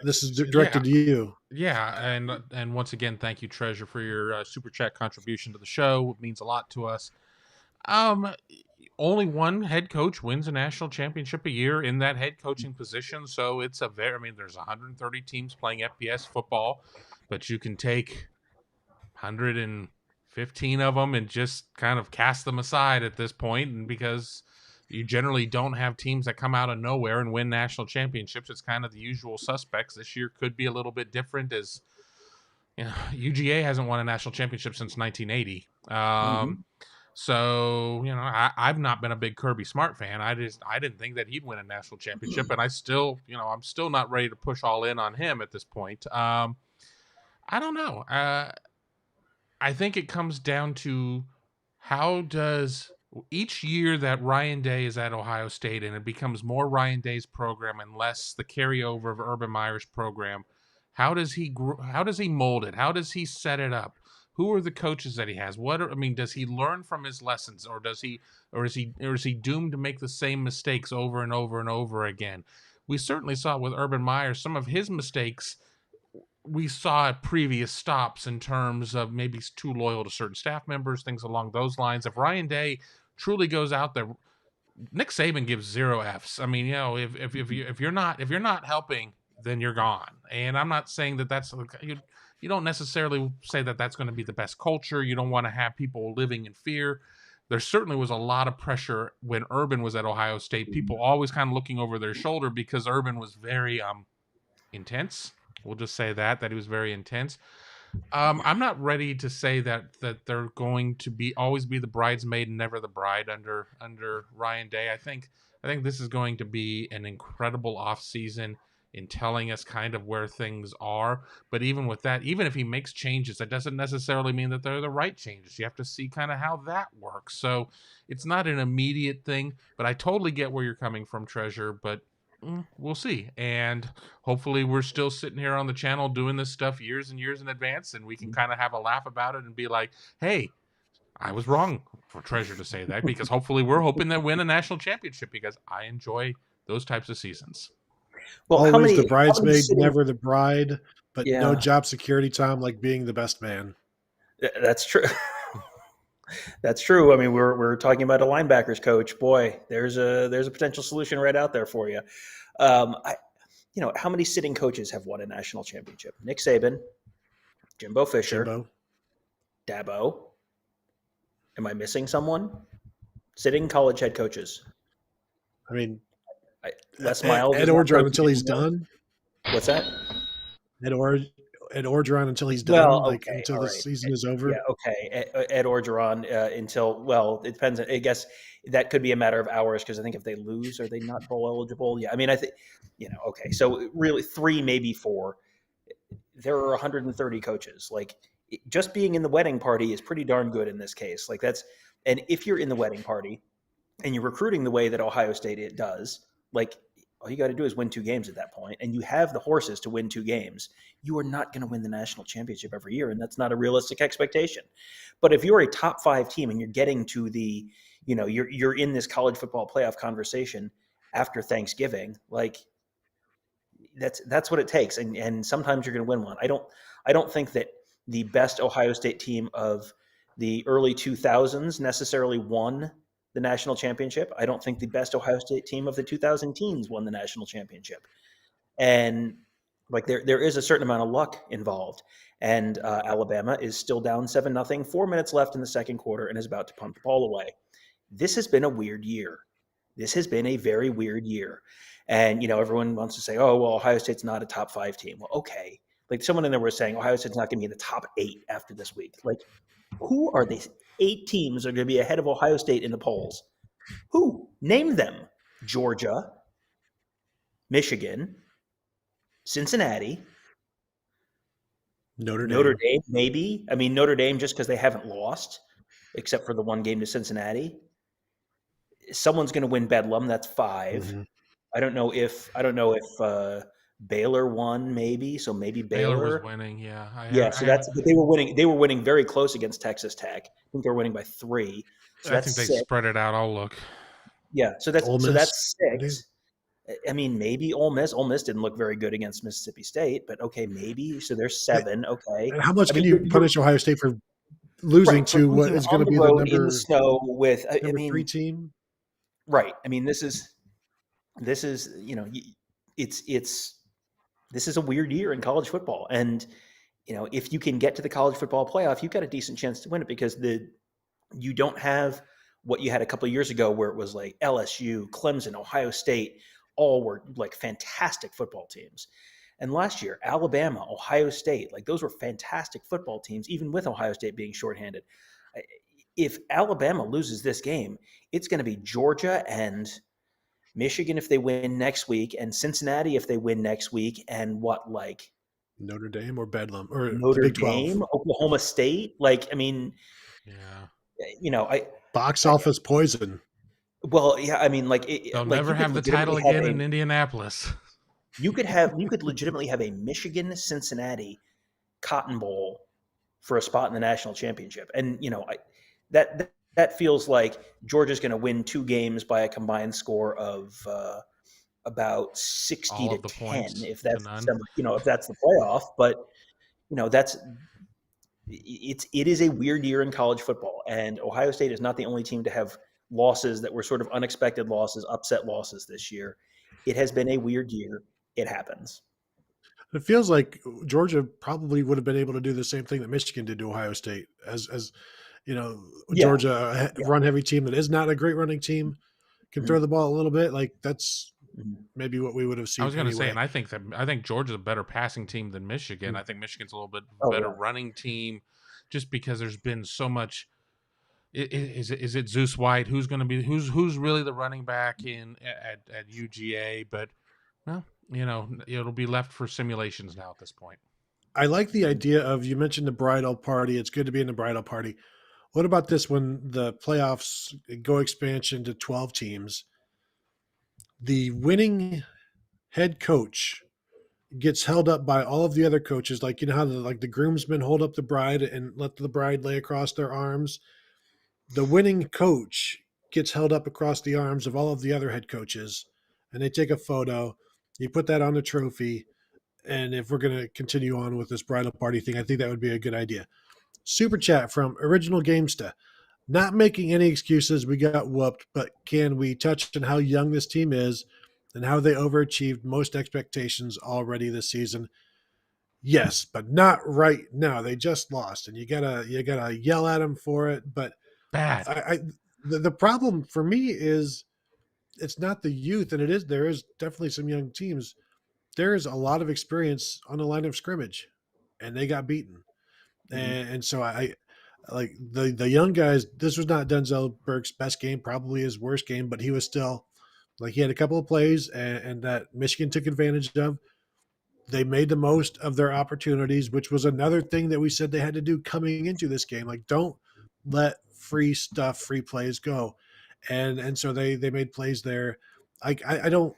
this is Yeah. directed to you. Yeah, and once again, thank you, Treasure, for your super chat contribution to the show. It means a lot to us. Um, Only one head coach wins a national championship a year in that head coaching position, so it's a very. I mean, there's 130 teams playing FBS football, but you can take 115 of them and just kind of cast them aside at this point, and because you generally don't have teams that come out of nowhere and win national championships, it's kind of the usual suspects. This year could be a little bit different, as UGA hasn't won a national championship since 1980. So I've not been a big Kirby Smart fan. I didn't think that he'd win a national championship, and I'm still not ready to push all in on him at this point. I don't know. I think it comes down to how does each year that Ryan Day is at Ohio State and it becomes more Ryan Day's program and less the carryover of Urban Meyer's program. How does he mold it? How does he set it up? Who are the coaches that he has? Does he learn from his lessons, or is he doomed to make the same mistakes over and over and over again? We certainly saw with Urban Meyer some of his mistakes we saw at previous stops in terms of maybe he's too loyal to certain staff members, things along those lines. If Ryan Day truly goes out there, Nick Saban gives 0 Fs. I mean, if you're not helping, then you're gone. And I'm not saying that that's you don't necessarily say that that's going to be the best culture. You don't want to have people living in fear. There certainly was a lot of pressure when Urban was at Ohio State. People always kind of looking over their shoulder because Urban was very intense. We'll just say that he was very intense. I'm not ready to say that they're going to always be the bridesmaid and never the bride under Ryan Day. I think this is going to be an incredible offseason in telling us kind of where things are. But even with that, even if he makes changes, that doesn't necessarily mean that they're the right changes. You have to see kind of how that works. So it's not an immediate thing, but I totally get where you're coming from, Treasure. But we'll see. And hopefully we're still sitting here on the channel doing this stuff years and years in advance, and we can kind of have a laugh about it and be like, hey, I was wrong for Treasure to say that, because hopefully we're hoping to win a national championship, because I enjoy those types of seasons. Well, Always the bridesmaid, never the bride, but Yeah. no job security, Tom, like being the best man. That's true. That's true. I mean, we're talking about a linebackers coach. Boy, there's a potential solution right out there for you. How many sitting coaches have won a national championship? Nick Saban, Jimbo Fisher, Dabo. Am I missing someone? Sitting college head coaches. I mean, Les Miles. Ed Orgeron until he's done. What's that? Ed Orgeron until he's done, until the season is over. Yeah, okay. Ed Orgeron until, it depends. I guess that could be a matter of hours, because I think if they lose, are they not bowl eligible? Yeah, I mean, I think, okay. So really 3, maybe 4. There are 130 coaches. Like, just being in the wedding party is pretty darn good in this case. And if you're in the wedding party and you're recruiting the way that Ohio State does, all you got to do is win 2 games at that point, and you have the horses to win 2 games. You are not going to win the national championship every year, and that's not a realistic expectation. But if you're a top 5 team and you're getting to the, you're in this college football playoff conversation after Thanksgiving, that's what it takes. And sometimes you're going to win one. I don't think that the best Ohio State team of the early 2000s necessarily won the national championship. I don't think the best Ohio State team of the 2000 teens won the national championship. And there is a certain amount of luck involved. And Alabama is still down 7-0, 4 minutes left in the second quarter, and is about to punt the ball away. This has been a weird year. This has been a very weird year. And, everyone wants to say, oh, well, Ohio State's not a top 5 team. Well, okay. Someone in there was saying Ohio State's not going to be in the top 8 after this week. Who are these 8 teams that are going to be ahead of Ohio State in the polls? Who? Name them. Georgia, Michigan, Cincinnati, Notre Dame, maybe. I mean, Notre Dame just because they haven't lost, except for the one game to Cincinnati. someone's going to win Bedlam. That's 5. Mm-hmm. I don't know if Baylor won, maybe. So maybe Baylor was Baylor. winning. Yeah, Yeah. So that's, but they were winning. They were winning very close against Texas Tech. I think they were winning by 3. So I that's think they 6. spread it out. I'll look. Yeah. So Ole Miss, that's maybe? 6. I mean, maybe Ole Miss. Ole Miss didn't look very good against Mississippi State, but okay, maybe. So there's 7. Okay. And how much I can mean, you punish Ohio State for losing right, for to what losing is going on to the be the road in the snow with. I number 3 mean, team? right. I mean, this is this is a weird year in college football, and if you can get to the college football playoff, you've got a decent chance to win it because you don't have what you had a couple of years ago where it was like LSU, Clemson, Ohio State, all were like fantastic football teams. And last year, Alabama, Ohio State, like those were fantastic football teams, even with Ohio State being shorthanded. If Alabama loses this game, it's going to be Georgia and Michigan if they win next week, and Cincinnati if they win next week, and Notre Dame or Bedlam or the Notre Big 12? Dame, Oklahoma State. Like, I mean, Yeah. Box office poison. Well, yeah, I mean, They'll like never you could have the title legitimately again in Indianapolis. you could legitimately have a Michigan Cincinnati Cotton Bowl for a spot in the national championship, and that feels like Georgia's going to win 2 games by a combined score of about 60 All to of the 10, points if to that's none. if that's the playoff. But that's it is a weird year in college football, and Ohio State is not the only team to have losses that were sort of unexpected losses, upset losses this year. It has been a weird year. It happens. It feels like Georgia probably would have been able to do the same thing that Michigan did to Ohio State, as Yeah. Georgia, Yeah. run heavy team that is not a great running team, can Mhm. throw the ball a little bit. Like that's Mhm. maybe what we would have I seen was going to say, anyway. and I think Georgia's a better passing team than Michigan. I think Michigan's a little bit Oh better yeah. running team, just because there's been so much. Is it Zeus White? Who's going to be who's really the running back at UGA? But well, it'll be left for simulations now at this point. I like the idea of, you mentioned the bridal party. It's good to be in the bridal party. What about this when the playoffs go expansion to 12 teams? The winning head coach gets held up by all of the other coaches. Like, you know how the groomsmen hold up the bride and let the bride lay across their arms? The winning coach gets held up across the arms of all of the other head coaches, and they take a photo. You put that on the trophy. And if we're going to continue on with this bridal party thing, I think that would be a good idea. Super chat from Original Gamesta. Not making any excuses. We got whooped, but can we touch on how young this team is and how they overachieved most expectations already this season? Yes, but not right now. They just lost, and you gotta yell at them for it. But Bad. the problem for me is it's not the youth, and there is definitely some young teams. There is a lot of experience on the line of scrimmage, and they got beaten. Mhm. And so I like the young guys. This was not Denzel Burke's best game, probably his worst game, but he was still like, he had a couple of plays and that Michigan took advantage of. They made the most of their opportunities, which was another thing that we said they had to do coming into this game. Like, don't let free plays go. And so they made plays there. I don't.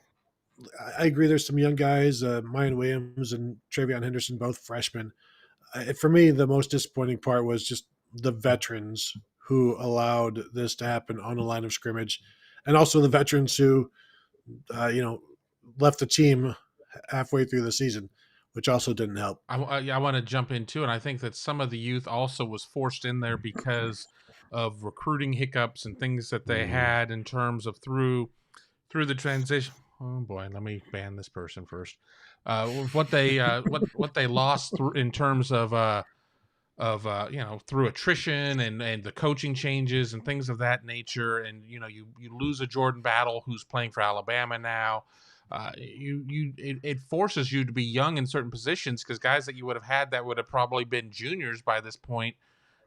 I agree. There's some young guys, Mayan Williams and Travion Henderson, both freshmen. For me, the most disappointing part was just the veterans who allowed this to happen on the line of scrimmage, and also the veterans who, you know, left the team halfway through the season, which also didn't help. I want to jump in too, and I think that some of the youth also was forced in there because of recruiting hiccups and things that they had in terms of through the transition. Oh boy, let me ban this person first. What they lost through in terms of through attrition and the coaching changes and things of that nature, and you lose a Jordan Battle who's playing for Alabama now. It forces you to be young in certain positions, because guys that you would have had that would have probably been juniors by this point,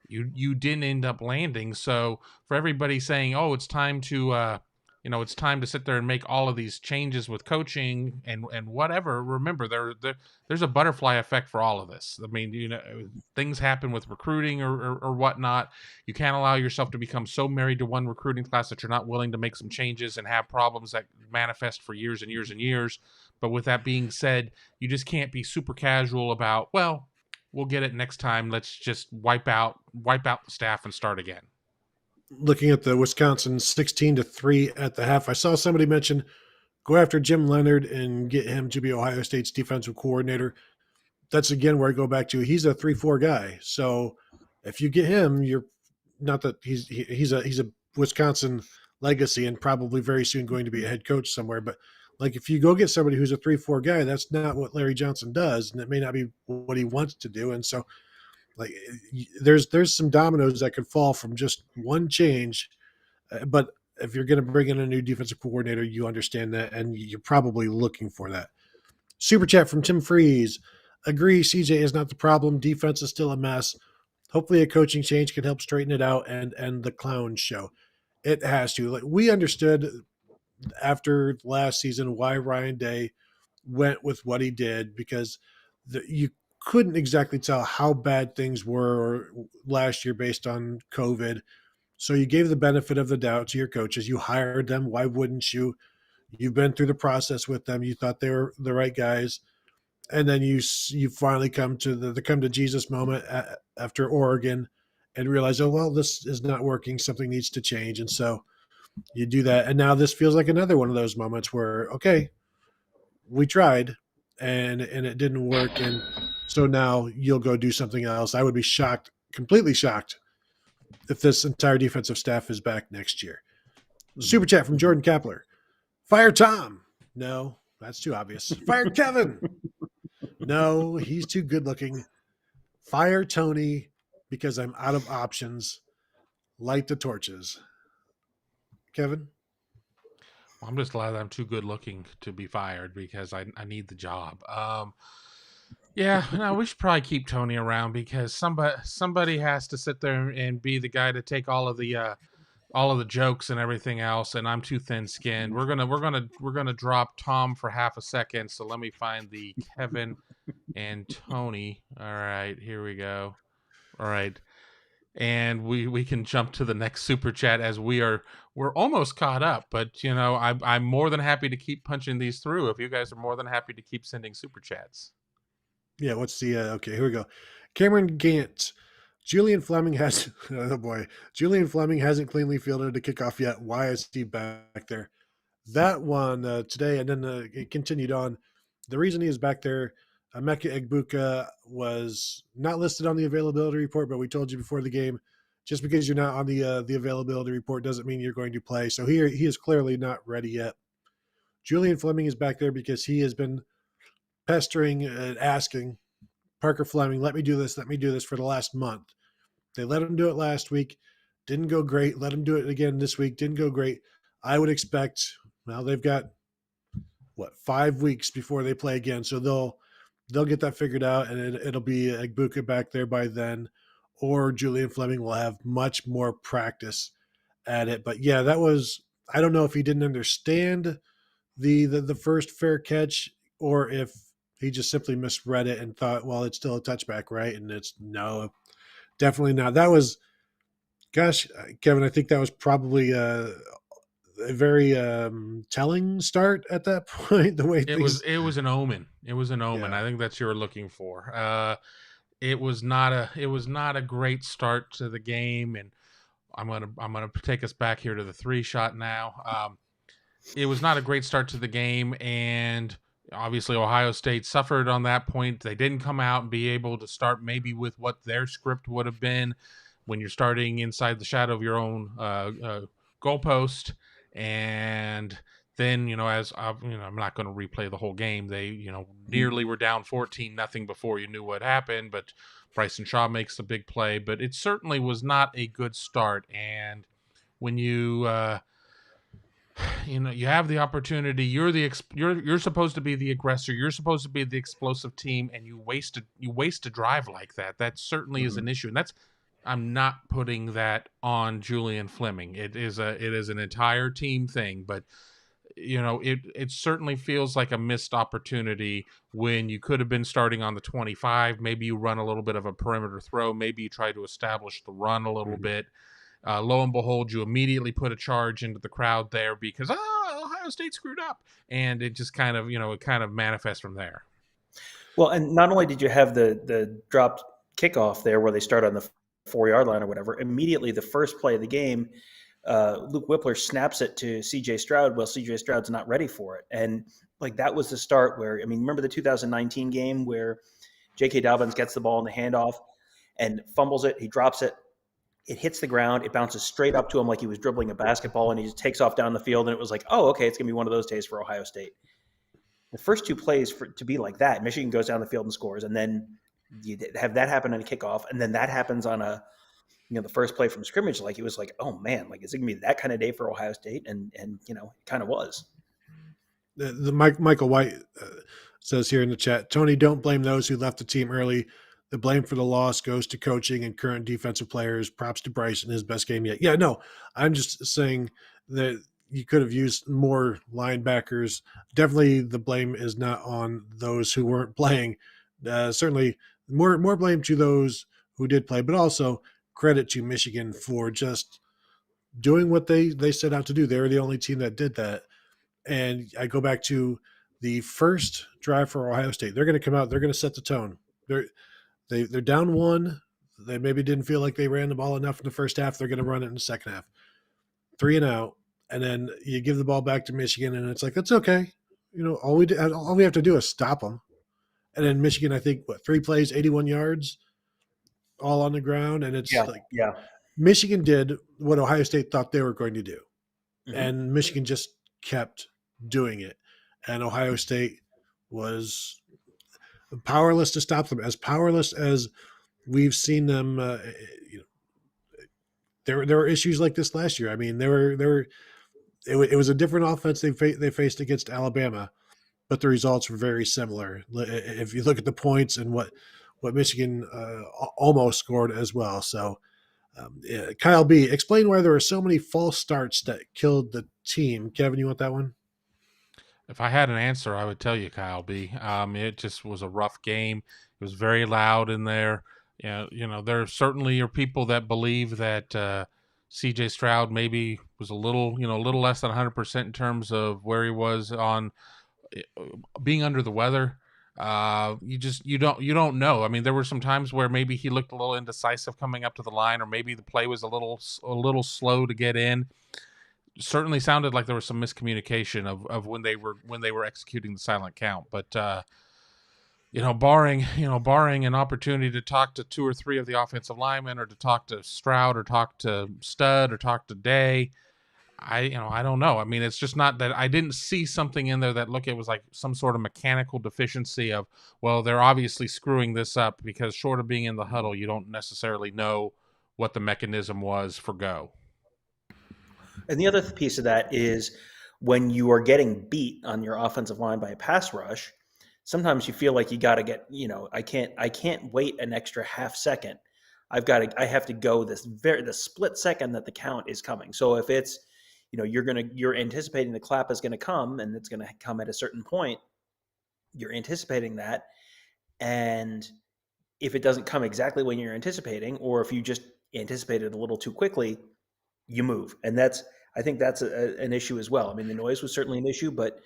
you didn't end up landing. So for everybody saying, oh, it's time to it's time to sit there and make all of these changes with coaching and whatever. Remember, there's a butterfly effect for all of this. I mean, things happen with recruiting or whatnot. You can't allow yourself to become so married to one recruiting class that you're not willing to make some changes and have problems that manifest for years and years and years. But with that being said, you just can't be super casual about, well, we'll get it next time. Let's just wipe out the staff and start again. Looking at the Wisconsin 16-3 at the half, I saw somebody mention go after Jim Leonard and get him to be Ohio State's defensive coordinator. That's again where I go back to he's a 3-4 guy. So if you get him, you're not that he's a Wisconsin legacy and probably very soon going to be a head coach somewhere. But like if you go get somebody who's a 3-4 guy, that's not what Larry Johnson does, and it may not be what he wants to do. And so like there's some dominoes that could fall from just one change. But if you're going to bring in a new defensive coordinator, you understand that, and you're probably looking for that. Super chat from Tim Freeze. Agree, CJ is not the problem. Defense is still a mess. Hopefully a coaching change can help straighten it out and end the clown show. It has to. Like we understood after last season why Ryan Day went with what he did, because you couldn't exactly tell how bad things were last year based on COVID. So you gave the benefit of the doubt to your coaches. You hired them. Why wouldn't you? You've been through the process with them. You thought they were the right guys. And then you finally come to the come to Jesus moment after Oregon and realize, oh, well, this is not working. Something needs to change. And so you do that. And now this feels like another one of those moments where, okay, we tried and it didn't work. And so now you'll go do something else. I would be shocked, completely shocked, if this entire defensive staff is back next year. Super chat from Jordan Kapler. Fire Tom. No, that's too obvious. Fire Kevin. No, he's too good looking. Fire Tony because I'm out of options. Light the torches. Kevin? I'm just glad I'm too good looking to be fired because I need the job. Yeah, no, we should probably keep Tony around because somebody has to sit there and be the guy to take all of the jokes and everything else, and I'm too thin-skinned. We're gonna drop Tom for half a second. So let me find the Kevin and Tony. All right, here we go. All right, and we can jump to the next super chat as we're almost caught up. But I'm more than happy to keep punching these through if you guys are more than happy to keep sending super chats. Yeah, what's the okay, here we go. Cameron Gant. Julian Fleming has oh boy. Julian Fleming hasn't cleanly fielded a kickoff yet. Why is he back there? That one today, and then it continued on. The reason he is back there, Emeka Egbuka was not listed on the availability report, but we told you before the game, just because you're not on the availability report doesn't mean you're going to play. So he is clearly not ready yet. Julian Fleming is back there because he has been pestering and asking Parker Fleming, let me do this for the last month. They let him do it last week. Didn't go great. Let him do it again this week. Didn't go great. I would expect, well, they've got, 5 weeks before they play again. So they'll get that figured out, and it'll be Egbuka back there by then, or Julian Fleming will have much more practice at it. But yeah, that was, I don't know if he didn't understand the first fair catch or if he just simply misread it and thought, well, it's still a touchback, right? And it's no, definitely not. That was, gosh, Kevin, I think that was probably a very telling start at that point. The way it was an omen. It was an omen. Yeah. I think that's what you're looking for. It was not a great start to the game, and I'm gonna take us back here to the 3-shot now. It was not a great start to the game, and obviously Ohio State suffered on that point. They didn't come out and be able to start maybe with what their script would have been when you're starting inside the shadow of your own goalpost. And then, as I'm not going to replay the whole game. They, nearly were down 14-0 before you knew what happened, but Bryson Shaw makes the big play. But it certainly was not a good start. And when you you have the opportunity, you're supposed to be the aggressor, you're supposed to be the explosive team, and you waste a drive like that. That certainly is an issue, and that's I'm not putting that on Julian Fleming. It is an entire team thing, but it certainly feels like a missed opportunity when you could have been starting on the 25. Maybe you run a little bit of a perimeter throw. Maybe you try to establish the run a little bit. Lo and behold, you immediately put a charge into the crowd there because Ohio State screwed up, and it just kind of it kind of manifests from there. Well, and not only did you have the dropped kickoff there where they start on the 4-yard line or whatever, immediately the first play of the game, Luke Whippler snaps it to C.J. Stroud. Well, C.J. Stroud's not ready for it, and like that was the start where, I mean, remember the 2019 game where J.K. Dobbins gets the ball in the handoff and fumbles it, he drops it, it hits the ground, it bounces straight up to him like he was dribbling a basketball, and he just takes off down the field, and it was like, oh, okay, it's gonna be one of those days for Ohio State. The first two plays to be like that, Michigan goes down the field and scores, and then you have that happen on a kickoff, and then that happens on the first play from scrimmage. Like it was like, oh man, like is it gonna be that kind of day for Ohio State? And it kind of was. The Michael White says here in the chat, Tony, don't blame those who left the team early. The blame for the loss goes to coaching and current defensive players. Props to Bryce in his best game yet. Yeah, no, I'm just saying that you could have used more linebackers. Definitely the blame is not on those who weren't playing. Certainly more blame to those who did play, but also credit to Michigan for just doing what they set out to do. They were the only team that did that. And I go back to the first drive for Ohio State. They're going to come out. They're going to set the tone. They're down one. They maybe didn't feel like they ran the ball enough in the first half. They're going to run it in the second half. 3 and out. And then you give the ball back to Michigan, and it's like, that's okay. All we have to do is stop them. And then Michigan, I think, 3 plays, 81 yards, all on the ground. And it's Michigan did what Ohio State thought they were going to do. Mm-hmm. And Michigan just kept doing it. And Ohio State was powerless to stop them, as powerless as we've seen them. There were issues like this last year. I mean, it was a different offense they faced against Alabama, but the results were very similar. If you look at the points and what Michigan almost scored as well. So, Kyle B, explain why there were so many false starts that killed the team. Kevin, you want that one? If I had an answer, I would tell you, Kyle B. It just was a rough game. It was very loud in there. There certainly are people that believe that C.J. Stroud maybe was a little less than 100% in terms of where he was on being under the weather. You don't know. I mean, there were some times where maybe he looked a little indecisive coming up to the line, or maybe the play was a little slow to get in. Certainly sounded like there was some miscommunication of when they were executing the silent count. But barring an opportunity to talk to 2 or 3 of the offensive linemen, or to talk to Stroud, or talk to Stud, or talk to Day, I don't know. I mean, it's just not that I didn't see something in there that it was like some sort of mechanical deficiency of, well, they're obviously screwing this up, because short of being in the huddle, you don't necessarily know what the mechanism was for go. And the other piece of that is when you are getting beat on your offensive line by a pass rush, sometimes you feel like you got to get, I can't wait an extra half second. I have to go the split second that the count is coming. So if it's, you're anticipating the clap is going to come, and it's going to come at a certain point, you're anticipating that. And if it doesn't come exactly when you're anticipating, or if you just anticipated a little too quickly, you move. And I think that's an issue as well. I mean, the noise was certainly an issue, but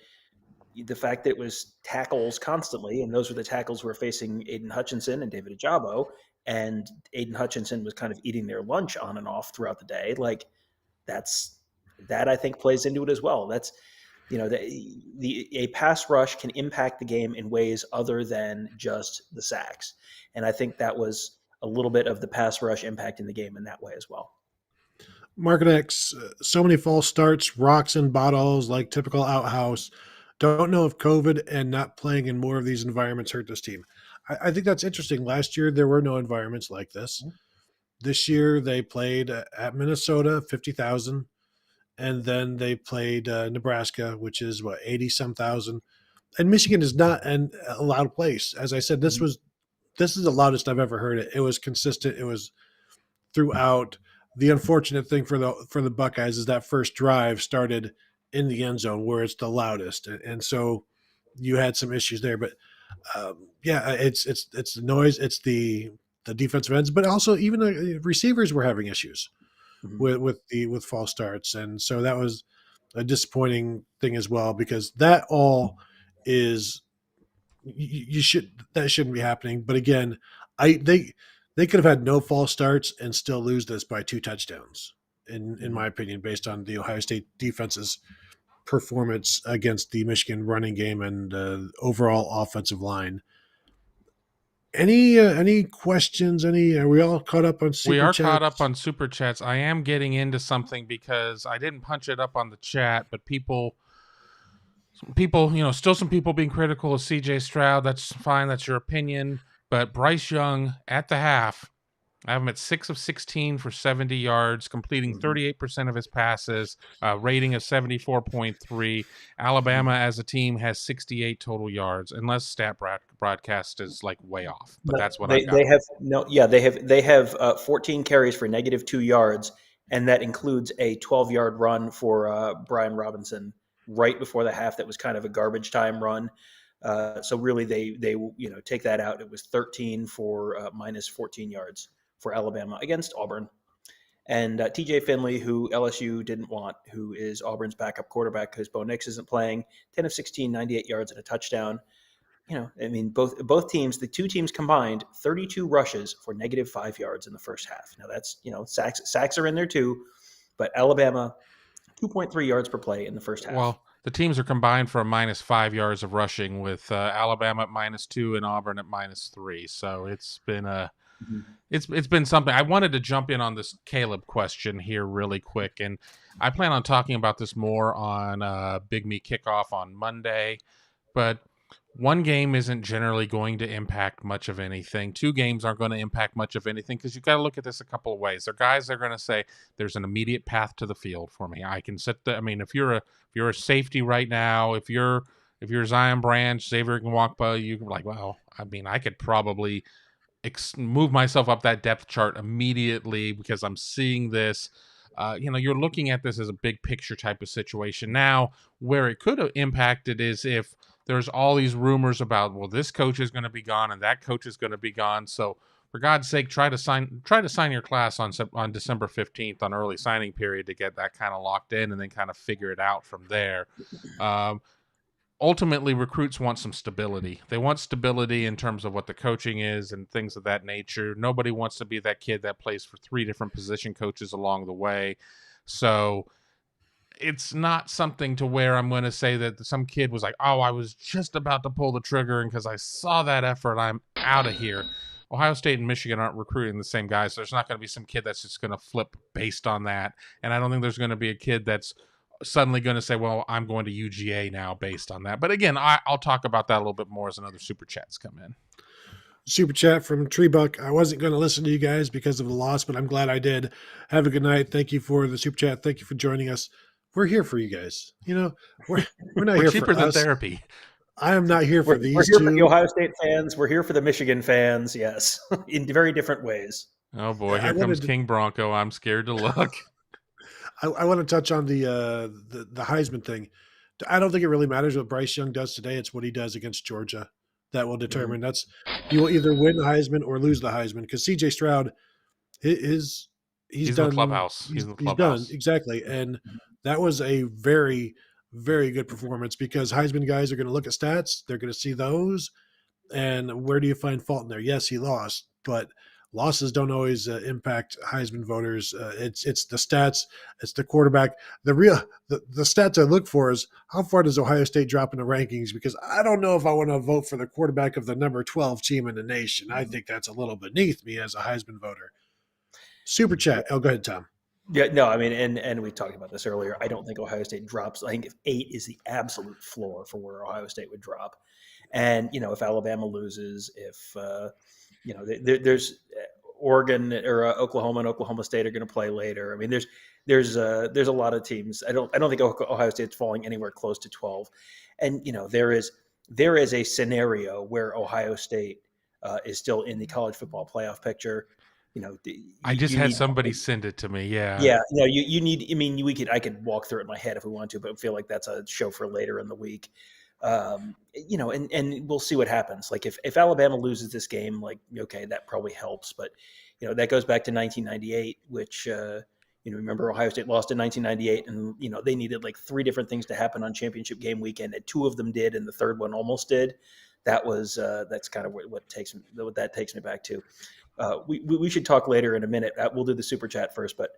the fact that it was tackles constantly, and those were the tackles who were facing Aiden Hutchinson and David Ajabo, and Aiden Hutchinson was kind of eating their lunch on and off throughout the day. Like that I think plays into it as well. That's, a pass rush can impact the game in ways other than just the sacks. And I think that was a little bit of the pass rush impacting the game in that way as well. Market X, so many false starts, rocks and bottles, like typical outhouse. Don't know if COVID and not playing in more of these environments hurt this team. I think that's interesting. Last year, there were no environments like this. This year, they played at Minnesota, 50,000. And then they played Nebraska, which is 80-some thousand. And Michigan is not a loud place. As I said, this is the loudest I've ever heard it. It was consistent. It was throughout. The unfortunate thing for the Buckeyes is that first drive started in the end zone where it's the loudest, and so you had some issues there. But yeah, it's the noise, it's the defensive ends, but also even the receivers were having issues Mhm. with false starts, and so that was a disappointing thing as well because that all is you should that shouldn't be happening. But again, I they could have had no false starts and still lose this by 2 touchdowns, in Mhm. my opinion, based on the Ohio State defense's performance against the Michigan running game and overall offensive line. Any questions? Are we all caught up on We super are caught chats? up on super chats. I am getting into something because I didn't punch it up on the chat, but people, still some people being critical of CJ Stroud. That's fine. That's your opinion. But Bryce Young at the half, I have him at 6 of 16 for 70 yards, completing Mhm. 38% of his passes, rating of 74.3. Alabama as a team has 68 total yards, unless broadcast is like way off. But No, that's what I've they got. have no, yeah, they have 14 carries for -2 yards, and that includes a 12-yard run for Brian Robinson right before the half. That was kind of a garbage time run. So really, they take that out. It was 13 for -14 yards for Alabama against Auburn. And TJ Finley, who LSU didn't want, who is Auburn's backup quarterback because Bo Nix isn't playing, 10 of 16, 98 yards and a touchdown. I mean, both teams, the two teams combined, 32 rushes for -5 yards in the first half. Now that's sacks are in there too, but Alabama 2.3 yards per play in the first half. Well, the teams are combined for a -5 yards of rushing, with Alabama at -2 and Auburn at -3. So it's been Mhm. it's been something. I wanted to jump in on this Caleb question here really quick, and I plan on talking about this more on Big Me Kickoff on Monday. But one game isn't generally going to impact much of anything. Two games aren't going to impact much of anything because you've got to look at this a couple of ways. There are guys that are going to say there's an immediate path to the field for me. I can sit the. I mean, if you're a safety right now, if you're Zion Branch, Xavier can walk by you. Like, well, I mean, I could probably move myself up that depth chart immediately because I'm seeing this. You're looking at this as a big picture type of situation. Now, where it could have impacted is if there's all these rumors about, well, this coach is going to be gone and that coach is going to be gone. So, for God's sake, try to sign your class on December 15th on early signing period to get that kind of locked in, and then kind of figure it out from there. Um, Ultimately, recruits want some stability. They want stability in terms of what the coaching is and things of that nature. Nobody wants to be that kid that plays for 3 different position coaches along the way. So it's not something to where I'm going to say that some kid was like, oh, I was just about to pull the trigger, and because I saw that effort, I'm out of here. Ohio State and Michigan aren't recruiting the same guys, so there's not going to be some kid that's just going to flip based on that. And I don't think there's going to be a kid that's suddenly going to say, well, I'm going to UGA now based on that. But again, I'll talk about that a little bit more as another super chats come in. Super chat from Treebuck. I wasn't going to listen to you guys because of the loss, but I'm glad I did. Have a good night. Thank you for the super chat. Thank you for joining us. We're here for you guys. We're not We're here for cheaper than us. therapy. I am not here for We're these here for the two. Ohio State fans. We're here for the Michigan fans. Yes, in very different ways. Oh boy, I here comes wanted to, King Bronco. I'm scared to look. I want to touch on the Heisman thing. I don't think it really matters what Bryce Young does today. It's what he does against Georgia that will Mhm. determine. You will either win the Heisman or lose the Heisman because CJ Stroud, his he's He's in the done clubhouse. He's in the he's done clubhouse. exactly, and that was a very very good performance because Heisman guys are going to look at stats. They're going to see those, and where do you find fault in there? Yes, he lost, but losses don't always impact Heisman voters. It's the stats, it's the quarterback. The stats I look for is how far does Ohio State drop in the rankings? Because I don't know if I want to vote for the quarterback of the number 12 team in the nation. I think that's a little beneath me as a Heisman voter. Super chat. Oh, go ahead, Tom. Yeah, no, I mean, and we talked about this earlier. I don't think Ohio State drops. I think if 8 is the absolute floor for where Ohio State would drop, and if Alabama loses, if there's Oregon or Oklahoma and Oklahoma State are going to play later. I mean, there's a lot of teams. I don't think Ohio State's falling anywhere close to 12, and there is a scenario where Ohio State is still in the college football playoff picture. I just you had need. somebody send it to me. Yeah. Yeah, you need. I mean, I could walk through it in my head if we want to, but I feel like that's a show for later in the week. And we'll see what happens. Like if Alabama loses this game, like okay, that probably helps, but that goes back to 1998, which remember Ohio State lost in 1998, and they needed like 3 different things to happen on championship game weekend, and 2 of them did, and the third one almost did. That's kind of what that takes me back to. We should talk later in a minute. We'll do the super chat first, but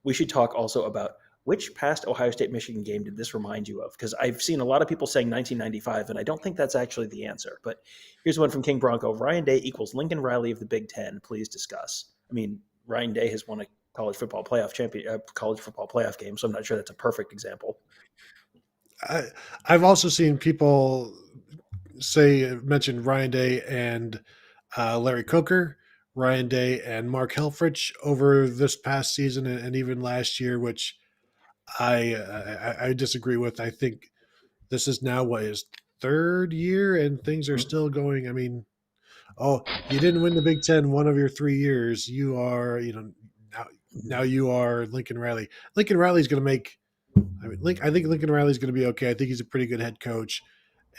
we should talk also about which past Ohio State Michigan game did this remind you of? Because I've seen a lot of people saying 1995, and I don't think that's actually the answer. But here's one from King Bronco: Ryan Day equals Lincoln Riley of the Big Ten. Please discuss. I mean, Ryan Day has won a college football playoff game, so I'm not sure that's a perfect example. I've also seen people mention Ryan Day and Larry Coker, Ryan Day and Mark Helfrich over this past season and even last year, which I disagree with. I think this is now his 3rd year, and things are still going. I mean, you didn't win the Big Ten 1 of your 3 years. You are, now you are Lincoln Riley. Lincoln Riley's going to make. I think Lincoln Riley's going to be okay. I think he's a pretty good head coach.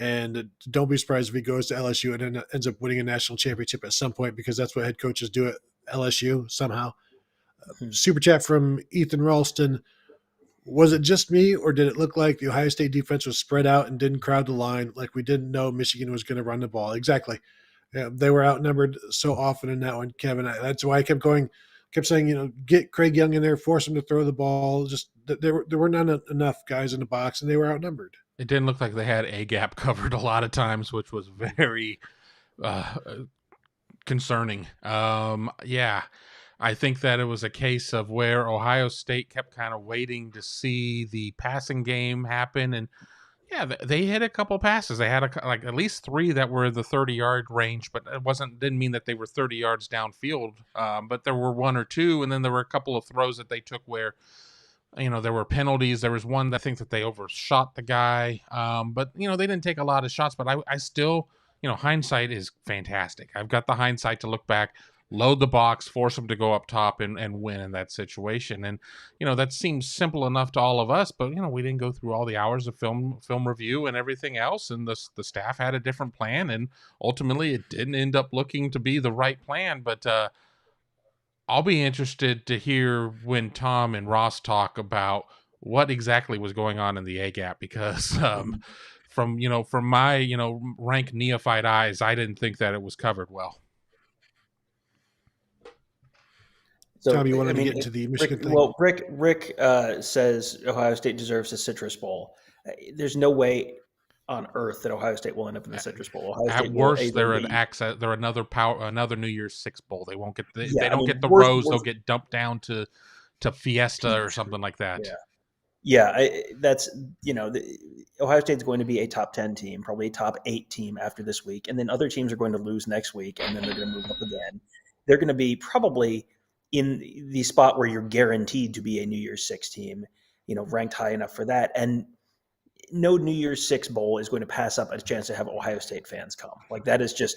And don't be surprised if he goes to LSU and ends up winning a national championship at some point, because that's what head coaches do at LSU somehow. Super chat from Ethan Ralston. Was it just me, or did it look like the Ohio State defense was spread out and didn't crowd the line, like we didn't know Michigan was going to run the ball? Exactly. Yeah, they were outnumbered so often in that one, Kevin. That's why I kept saying, get Craig Young in there, force him to throw the ball. Just there were not enough guys in the box, and they were outnumbered. It didn't look like they had a gap covered a lot of times, which was very concerning. Yeah, I think that it was a case of where Ohio State kept kind of waiting to see the passing game happen, and yeah, they hit a couple passes. They had at least 3 that were the 30-yard range, but it didn't mean that they were 30 yards downfield. But there were 1 or 2, and then there were a couple of throws that they took where there were penalties. There was one that I think that they overshot the guy. But they didn't take a lot of shots. But I still, hindsight is fantastic. I've got the hindsight to look back, load the box, force them to go up top and win in that situation. And, that seems simple enough to all of us, but, we didn't go through all the hours of film review and everything else. And the staff had a different plan. And ultimately it didn't end up looking to be the right plan. But, I'll be interested to hear when Tom and Ross talk about what exactly was going on in the A gap, because from my rank neophyte eyes, I didn't think that it was covered well. So, Tom, you wanted to get into the Michigan thing? Well, Rick says Ohio State deserves a Citrus Bowl. There's no way on earth that Ohio State will end up in the Citrus Bowl. At worst, they're another New Year's Six bowl. They won't get they don't get the Rose. They'll get dumped down to Fiesta or something like that. That's Ohio State's going to be a top 10 team, probably a top 8 team after this week, and then other teams are going to lose next week, and then they're going to move up again. They're going to be probably in the spot where you're guaranteed to be a New Year's Six team, ranked high enough for that, and no New Year's Six bowl is going to pass up a chance to have Ohio State fans come. Like that is just,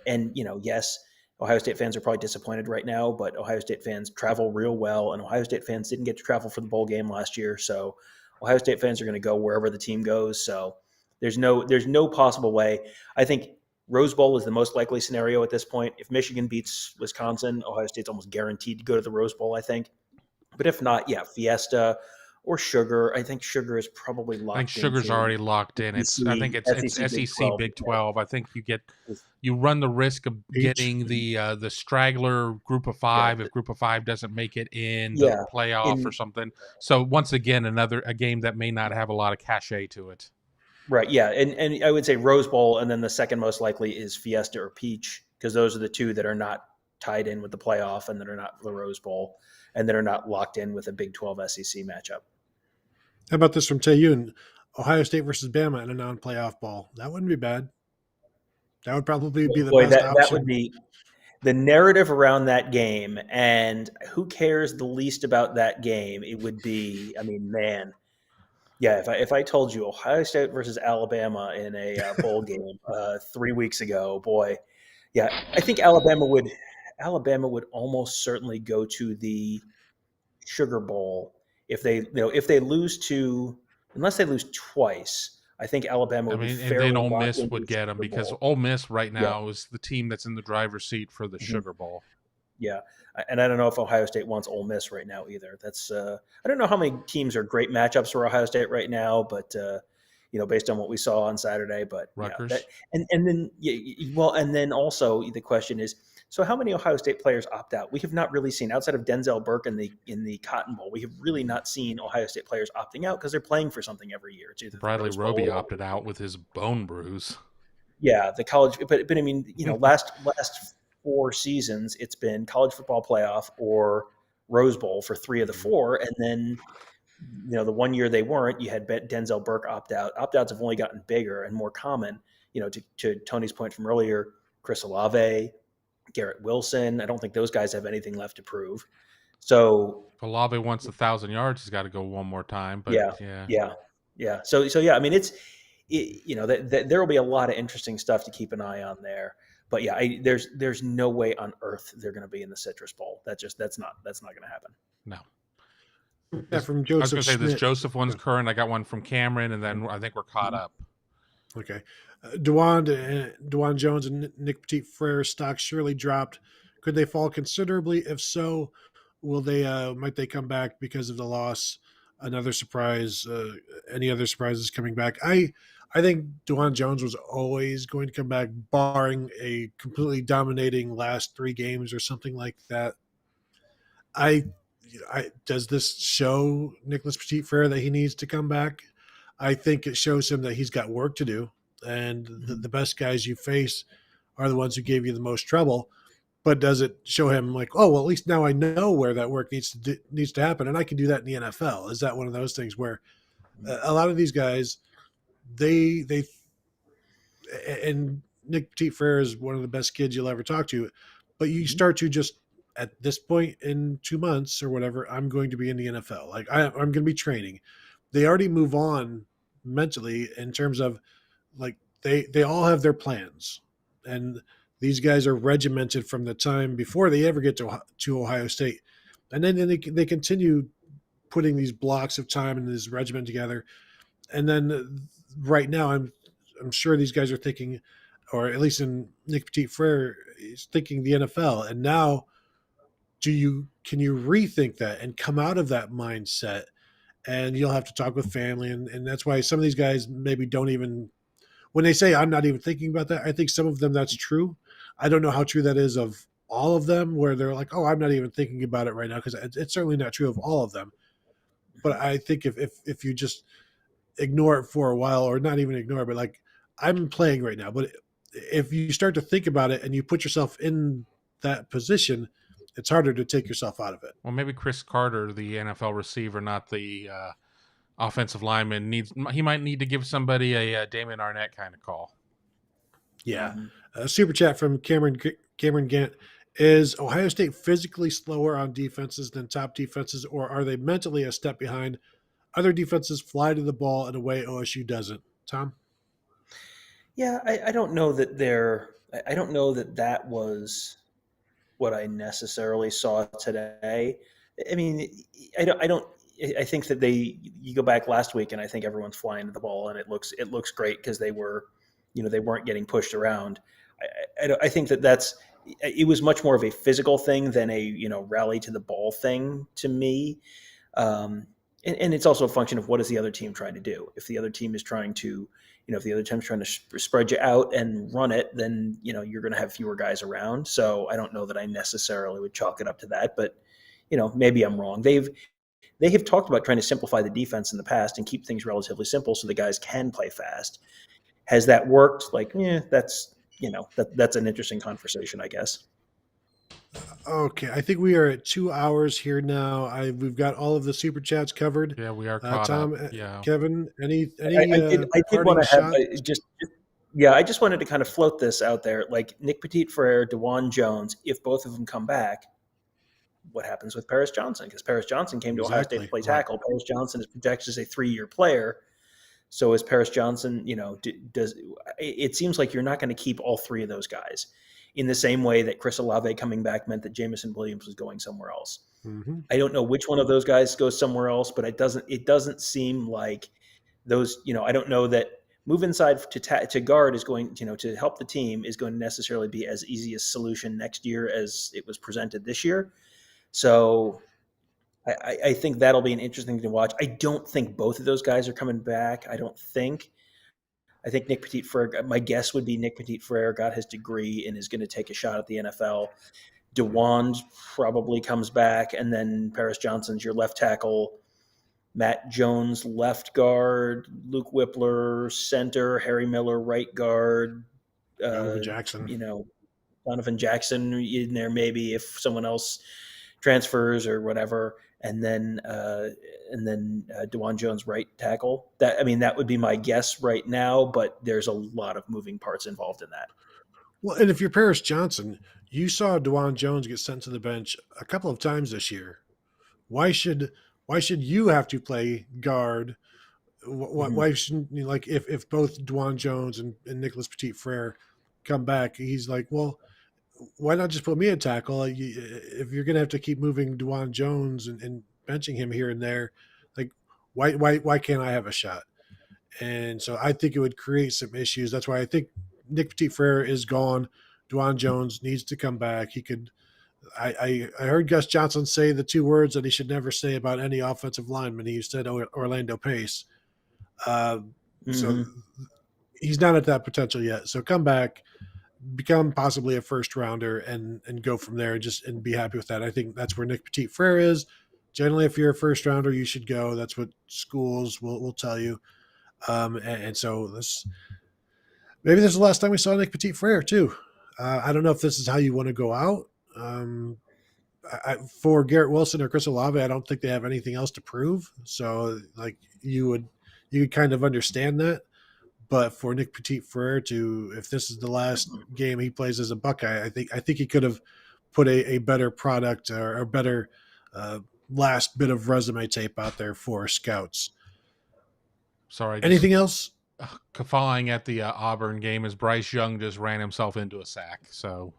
and yes, Ohio State fans are probably disappointed right now, but Ohio State fans travel real well, and Ohio State fans didn't get to travel for the bowl game last year, so Ohio State fans are going to go wherever the team goes. So there's no possible way. I think Rose Bowl is the most likely scenario at this point. If Michigan beats Wisconsin, Ohio State's almost guaranteed to go to the Rose Bowl, I think. But if not, Fiesta or Sugar. I think Sugar is probably locked in. I think Sugar's already locked in. I think it's SEC Big 12. I think you run the risk of getting the straggler Group of 5 if Group of 5 doesn't make it in the playoff or something. So once again, a game that may not have a lot of cachet to it. Right. Yeah, and I would say Rose Bowl, and then the second most likely is Fiesta or Peach, because those are the 2 that are not tied in with the playoff and that are not the Rose Bowl, and that are not locked in with a Big 12 SEC matchup. How about this from Taeyun? Ohio State versus Bama in a non-playoff bowl. That wouldn't be bad. That would probably be the best option. That would be the narrative around that game, and who cares the least about that game? It would be, man. Yeah, if I told you Ohio State versus Alabama in a bowl game 3 weeks ago, boy, yeah, I think Alabama Alabama would almost certainly go to the Sugar Bowl if they lose to, unless they lose twice. I think Alabama I would be mean, and then fairly Ole locked Miss into would the get them Sugar because Bowl. Ole Miss right Yeah. now is the team that's in the driver's seat for the Mhm. Sugar Bowl. Yeah, and I don't know if Ohio State wants Ole Miss right now either. That's I don't know how many teams are great matchups for Ohio State right now, but based on what we saw on Saturday. But yeah, Rutgers. and then well, and then also the question is, so how many Ohio State players opt out? We have not really seen, outside of Denzel Burke in the Cotton Bowl, we have really not seen Ohio State players opting out because they're playing for something every year. It's either the Bradley Rose Bowl Roby or- opted out with his bone bruise. yeah, the college, but I mean, last 4 seasons, it's been college football playoff or Rose Bowl for 3 of the 4, and then the one year they weren't, you had Denzel Burke opt out. Opt outs have only gotten bigger and more common. To Tony's point from earlier, Chris Olave, Garrett Wilson. I don't think those guys have anything left to prove. So If Olave wants 1,000 yards, he's got to go one more time. But yeah. So yeah, I mean, there will be a lot of interesting stuff to keep an eye on there. But yeah, there's no way on earth they're going to be in the Citrus Bowl. That's not going to happen. No. Yeah, from I was Joseph going to say this Schmidt. Joseph one's current. I got one from Cameron, and then I think we're caught up. Okay. Dewan Jones and Nick Petit Frere's stocks surely dropped. Could they fall considerably? If so, might they come back because of the loss? Another surprise? Any other surprises coming back? I think Dewan Jones was always going to come back, barring a completely dominating last 3 games or something like that. Does this show Nicholas Petit Frere that he needs to come back? I think it shows him that he's got work to do, and the best guys you face are the ones who gave you the most trouble. But does it show him like, oh, well, at least now I know where that work needs to happen, and I can do that in the NFL? Is that one of those things where a lot of these guys, they and Nick Petit Frere is one of the best kids you'll ever talk to, but you start to just, at this point in 2 months or whatever, I'm going to be in the NFL. Like I'm going to be training. They already move on mentally in terms of like they all have their plans, and these guys are regimented from the time before they ever get to Ohio State, and then they continue putting these blocks of time and this regiment together, and then right now I'm sure these guys are thinking, or at least in Nick Petit Frere is thinking the NFL, and now can you rethink that and come out of that mindset? And you'll have to talk with family, and that's why some of these guys maybe don't even, when they say I'm not even thinking about that, I think some of them that's true. I don't know how true that is of all of them, where they're like, oh, I'm not even thinking about it right now, because it's certainly not true of all of them. But I think if you just ignore it for a while, or not even ignore it, but like, I'm playing right now, but if you start to think about it and you put yourself in that position, it's harder to take yourself out of it. Well, maybe Chris Carter, the NFL receiver, not the offensive lineman, he might need to give somebody a Damon Arnett kind of call. Yeah. Super chat from Cameron Gant. Is Ohio State physically slower on defenses than top defenses, or are they mentally a step behind? Other defenses fly to the ball in a way OSU doesn't. Tom? Yeah, I don't know that I don't know that was what I necessarily saw today. I mean, I think that you go back last week and I think everyone's flying to the ball and it looks great because they weren't getting pushed around. I think it was much more of a physical thing than a, rally to the ball thing to me. And it's also a function of what is the other team trying to do. If the other team is trying to, if the other team's trying to spread you out and run it, then, you're going to have fewer guys around. So I don't know that I necessarily would chalk it up to that, but, maybe I'm wrong. They have talked about trying to simplify the defense in the past and keep things relatively simple so the guys can play fast. Has that worked? Like, that's an interesting conversation, I guess. Okay, I think we are at 2 hours here now. We've got all of the super chats covered. Yeah, we are caught Tom, up. Yeah. Kevin, any I did want to have I just wanted to kind of float this out there. Like Nick Petit Frere, Dewan Jones, if both of them come back, what happens with Paris Johnson? Because Paris Johnson came to Ohio State to play tackle. Right. Paris Johnson is projected as a 3-year player. So is Paris Johnson, it seems like you're not going to keep all 3 of those guys. in the same way that Chris Olave coming back meant that Jameson Williams was going somewhere else. Mm-hmm. I don't know which one of those guys goes somewhere else, but it doesn't seem like those, I don't know that move inside to guard is going, to help the team is going to necessarily be as easy a solution next year as it was presented this year. So I think that'll be an interesting thing to watch. I don't think both of those guys are coming back. I think Nick Petit-Frere, my guess would be Nick Petit-Frere got his degree and is going to take a shot at the NFL. DeWand probably comes back, and then Paris Johnson's your left tackle. Matt Jones, left guard. Luke Whippler, center. Harry Miller, right guard. Donovan Jackson. Donovan Jackson in there maybe if someone else transfers or whatever. And then DeWan Jones, right tackle. That would be my guess right now, but there's a lot of moving parts involved in that. Well, and if you're Paris Johnson, you saw DeWan Jones get sent to the bench a couple of times this year. Why should you have to play guard? Why shouldn't if both DeWan Jones and Nicholas Petit-Frere come back? He's like, well, why not just put me at tackle? If you're going to have to keep moving DeWan Jones and benching him here and there, like why can't I have a shot? And so I think it would create some issues. That's why I think Nick Petit-Frere is gone. DeWan Jones needs to come back. He could. I heard Gus Johnson say the two words that he should never say about any offensive lineman. He said Orlando Pace. So he's not at that potential yet. So come back, become possibly a first rounder, and go from there and be happy with that. I think that's where Nick Petit-Frere is. Generally, if you're a first rounder, you should go. That's what schools will tell you. And so maybe this is the last time we saw Nick Petit-Frere too. I don't know if this is how you want to go out. For Garrett Wilson or Chris Olave, I don't think they have anything else to prove. So you could kind of understand that. But for Nick Petit-Frere if this is the last game he plays as a Buckeye, I think he could have put a better product or a better last bit of resume tape out there for scouts. Sorry. Anything else? Following at the Auburn game is Bryce Young just ran himself into a sack. So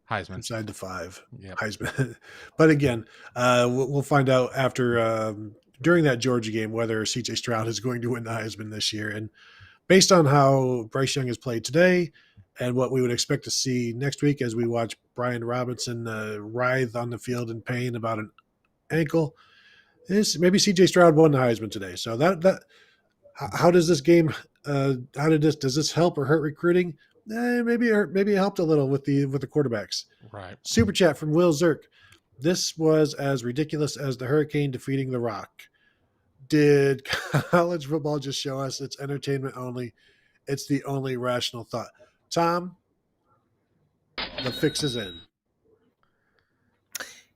Heisman. Inside the 5. Yep. Heisman. But again, we'll find out after during that Georgia game whether C.J. Stroud is going to win the Heisman this year. And based on how Bryce Young has played today and what we would expect to see next week as we watch Brian Robinson writhe on the field in pain about an ankle, maybe C.J. Stroud won the Heisman today. So that how does this game does this help or hurt recruiting? Maybe it helped a little with the quarterbacks. Right. Super chat from Will Zirk. This was as ridiculous as the Hurricane defeating the Rock. Did college football just show us it's entertainment only? It's the only rational thought. Tom, the fix is in.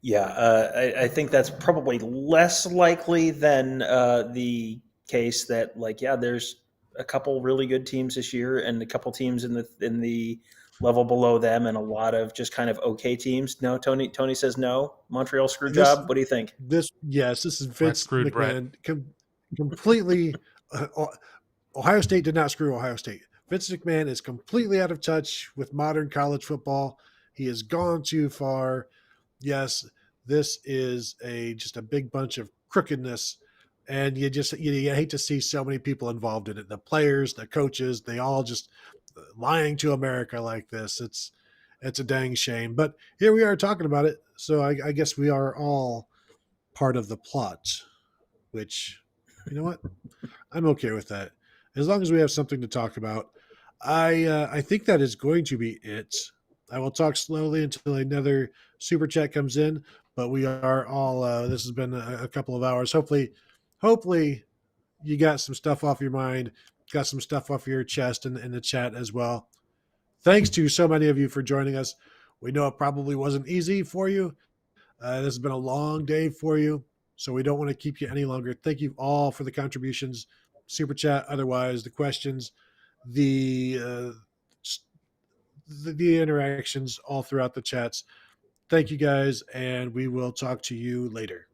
Yeah, I think that's probably less likely than the case that, there's a couple really good teams this year and a couple teams in the level below them and a lot of just kind of okay teams. No, Tony says no. Montreal screw job. What do you think? This is Vince screwed McMahon. Completely. Ohio State did not screw Ohio State. Vince McMahon is completely out of touch with modern college football. He has gone too far. Yes, this is just a big bunch of crookedness, and you hate to see so many people involved in it. The players, the coaches, they all just lying to America like this. It's a dang shame. But here we are talking about it, so I guess we are all part of the plot, which, you know what? I'm okay with that. As long as we have something to talk about. I think that is going to be it. I will talk slowly until another super chat comes in, but we are all this has been a couple of hours. Hopefully you got some stuff off your mind, got some stuff off your chest in the chat as well. Thanks to so many of you for joining us. We know it probably wasn't easy for you. This has been a long day for you, so we don't want to keep you any longer. Thank you all for the contributions, super chat, otherwise, the questions, the interactions all throughout the chats. Thank you guys, and we will talk to you later.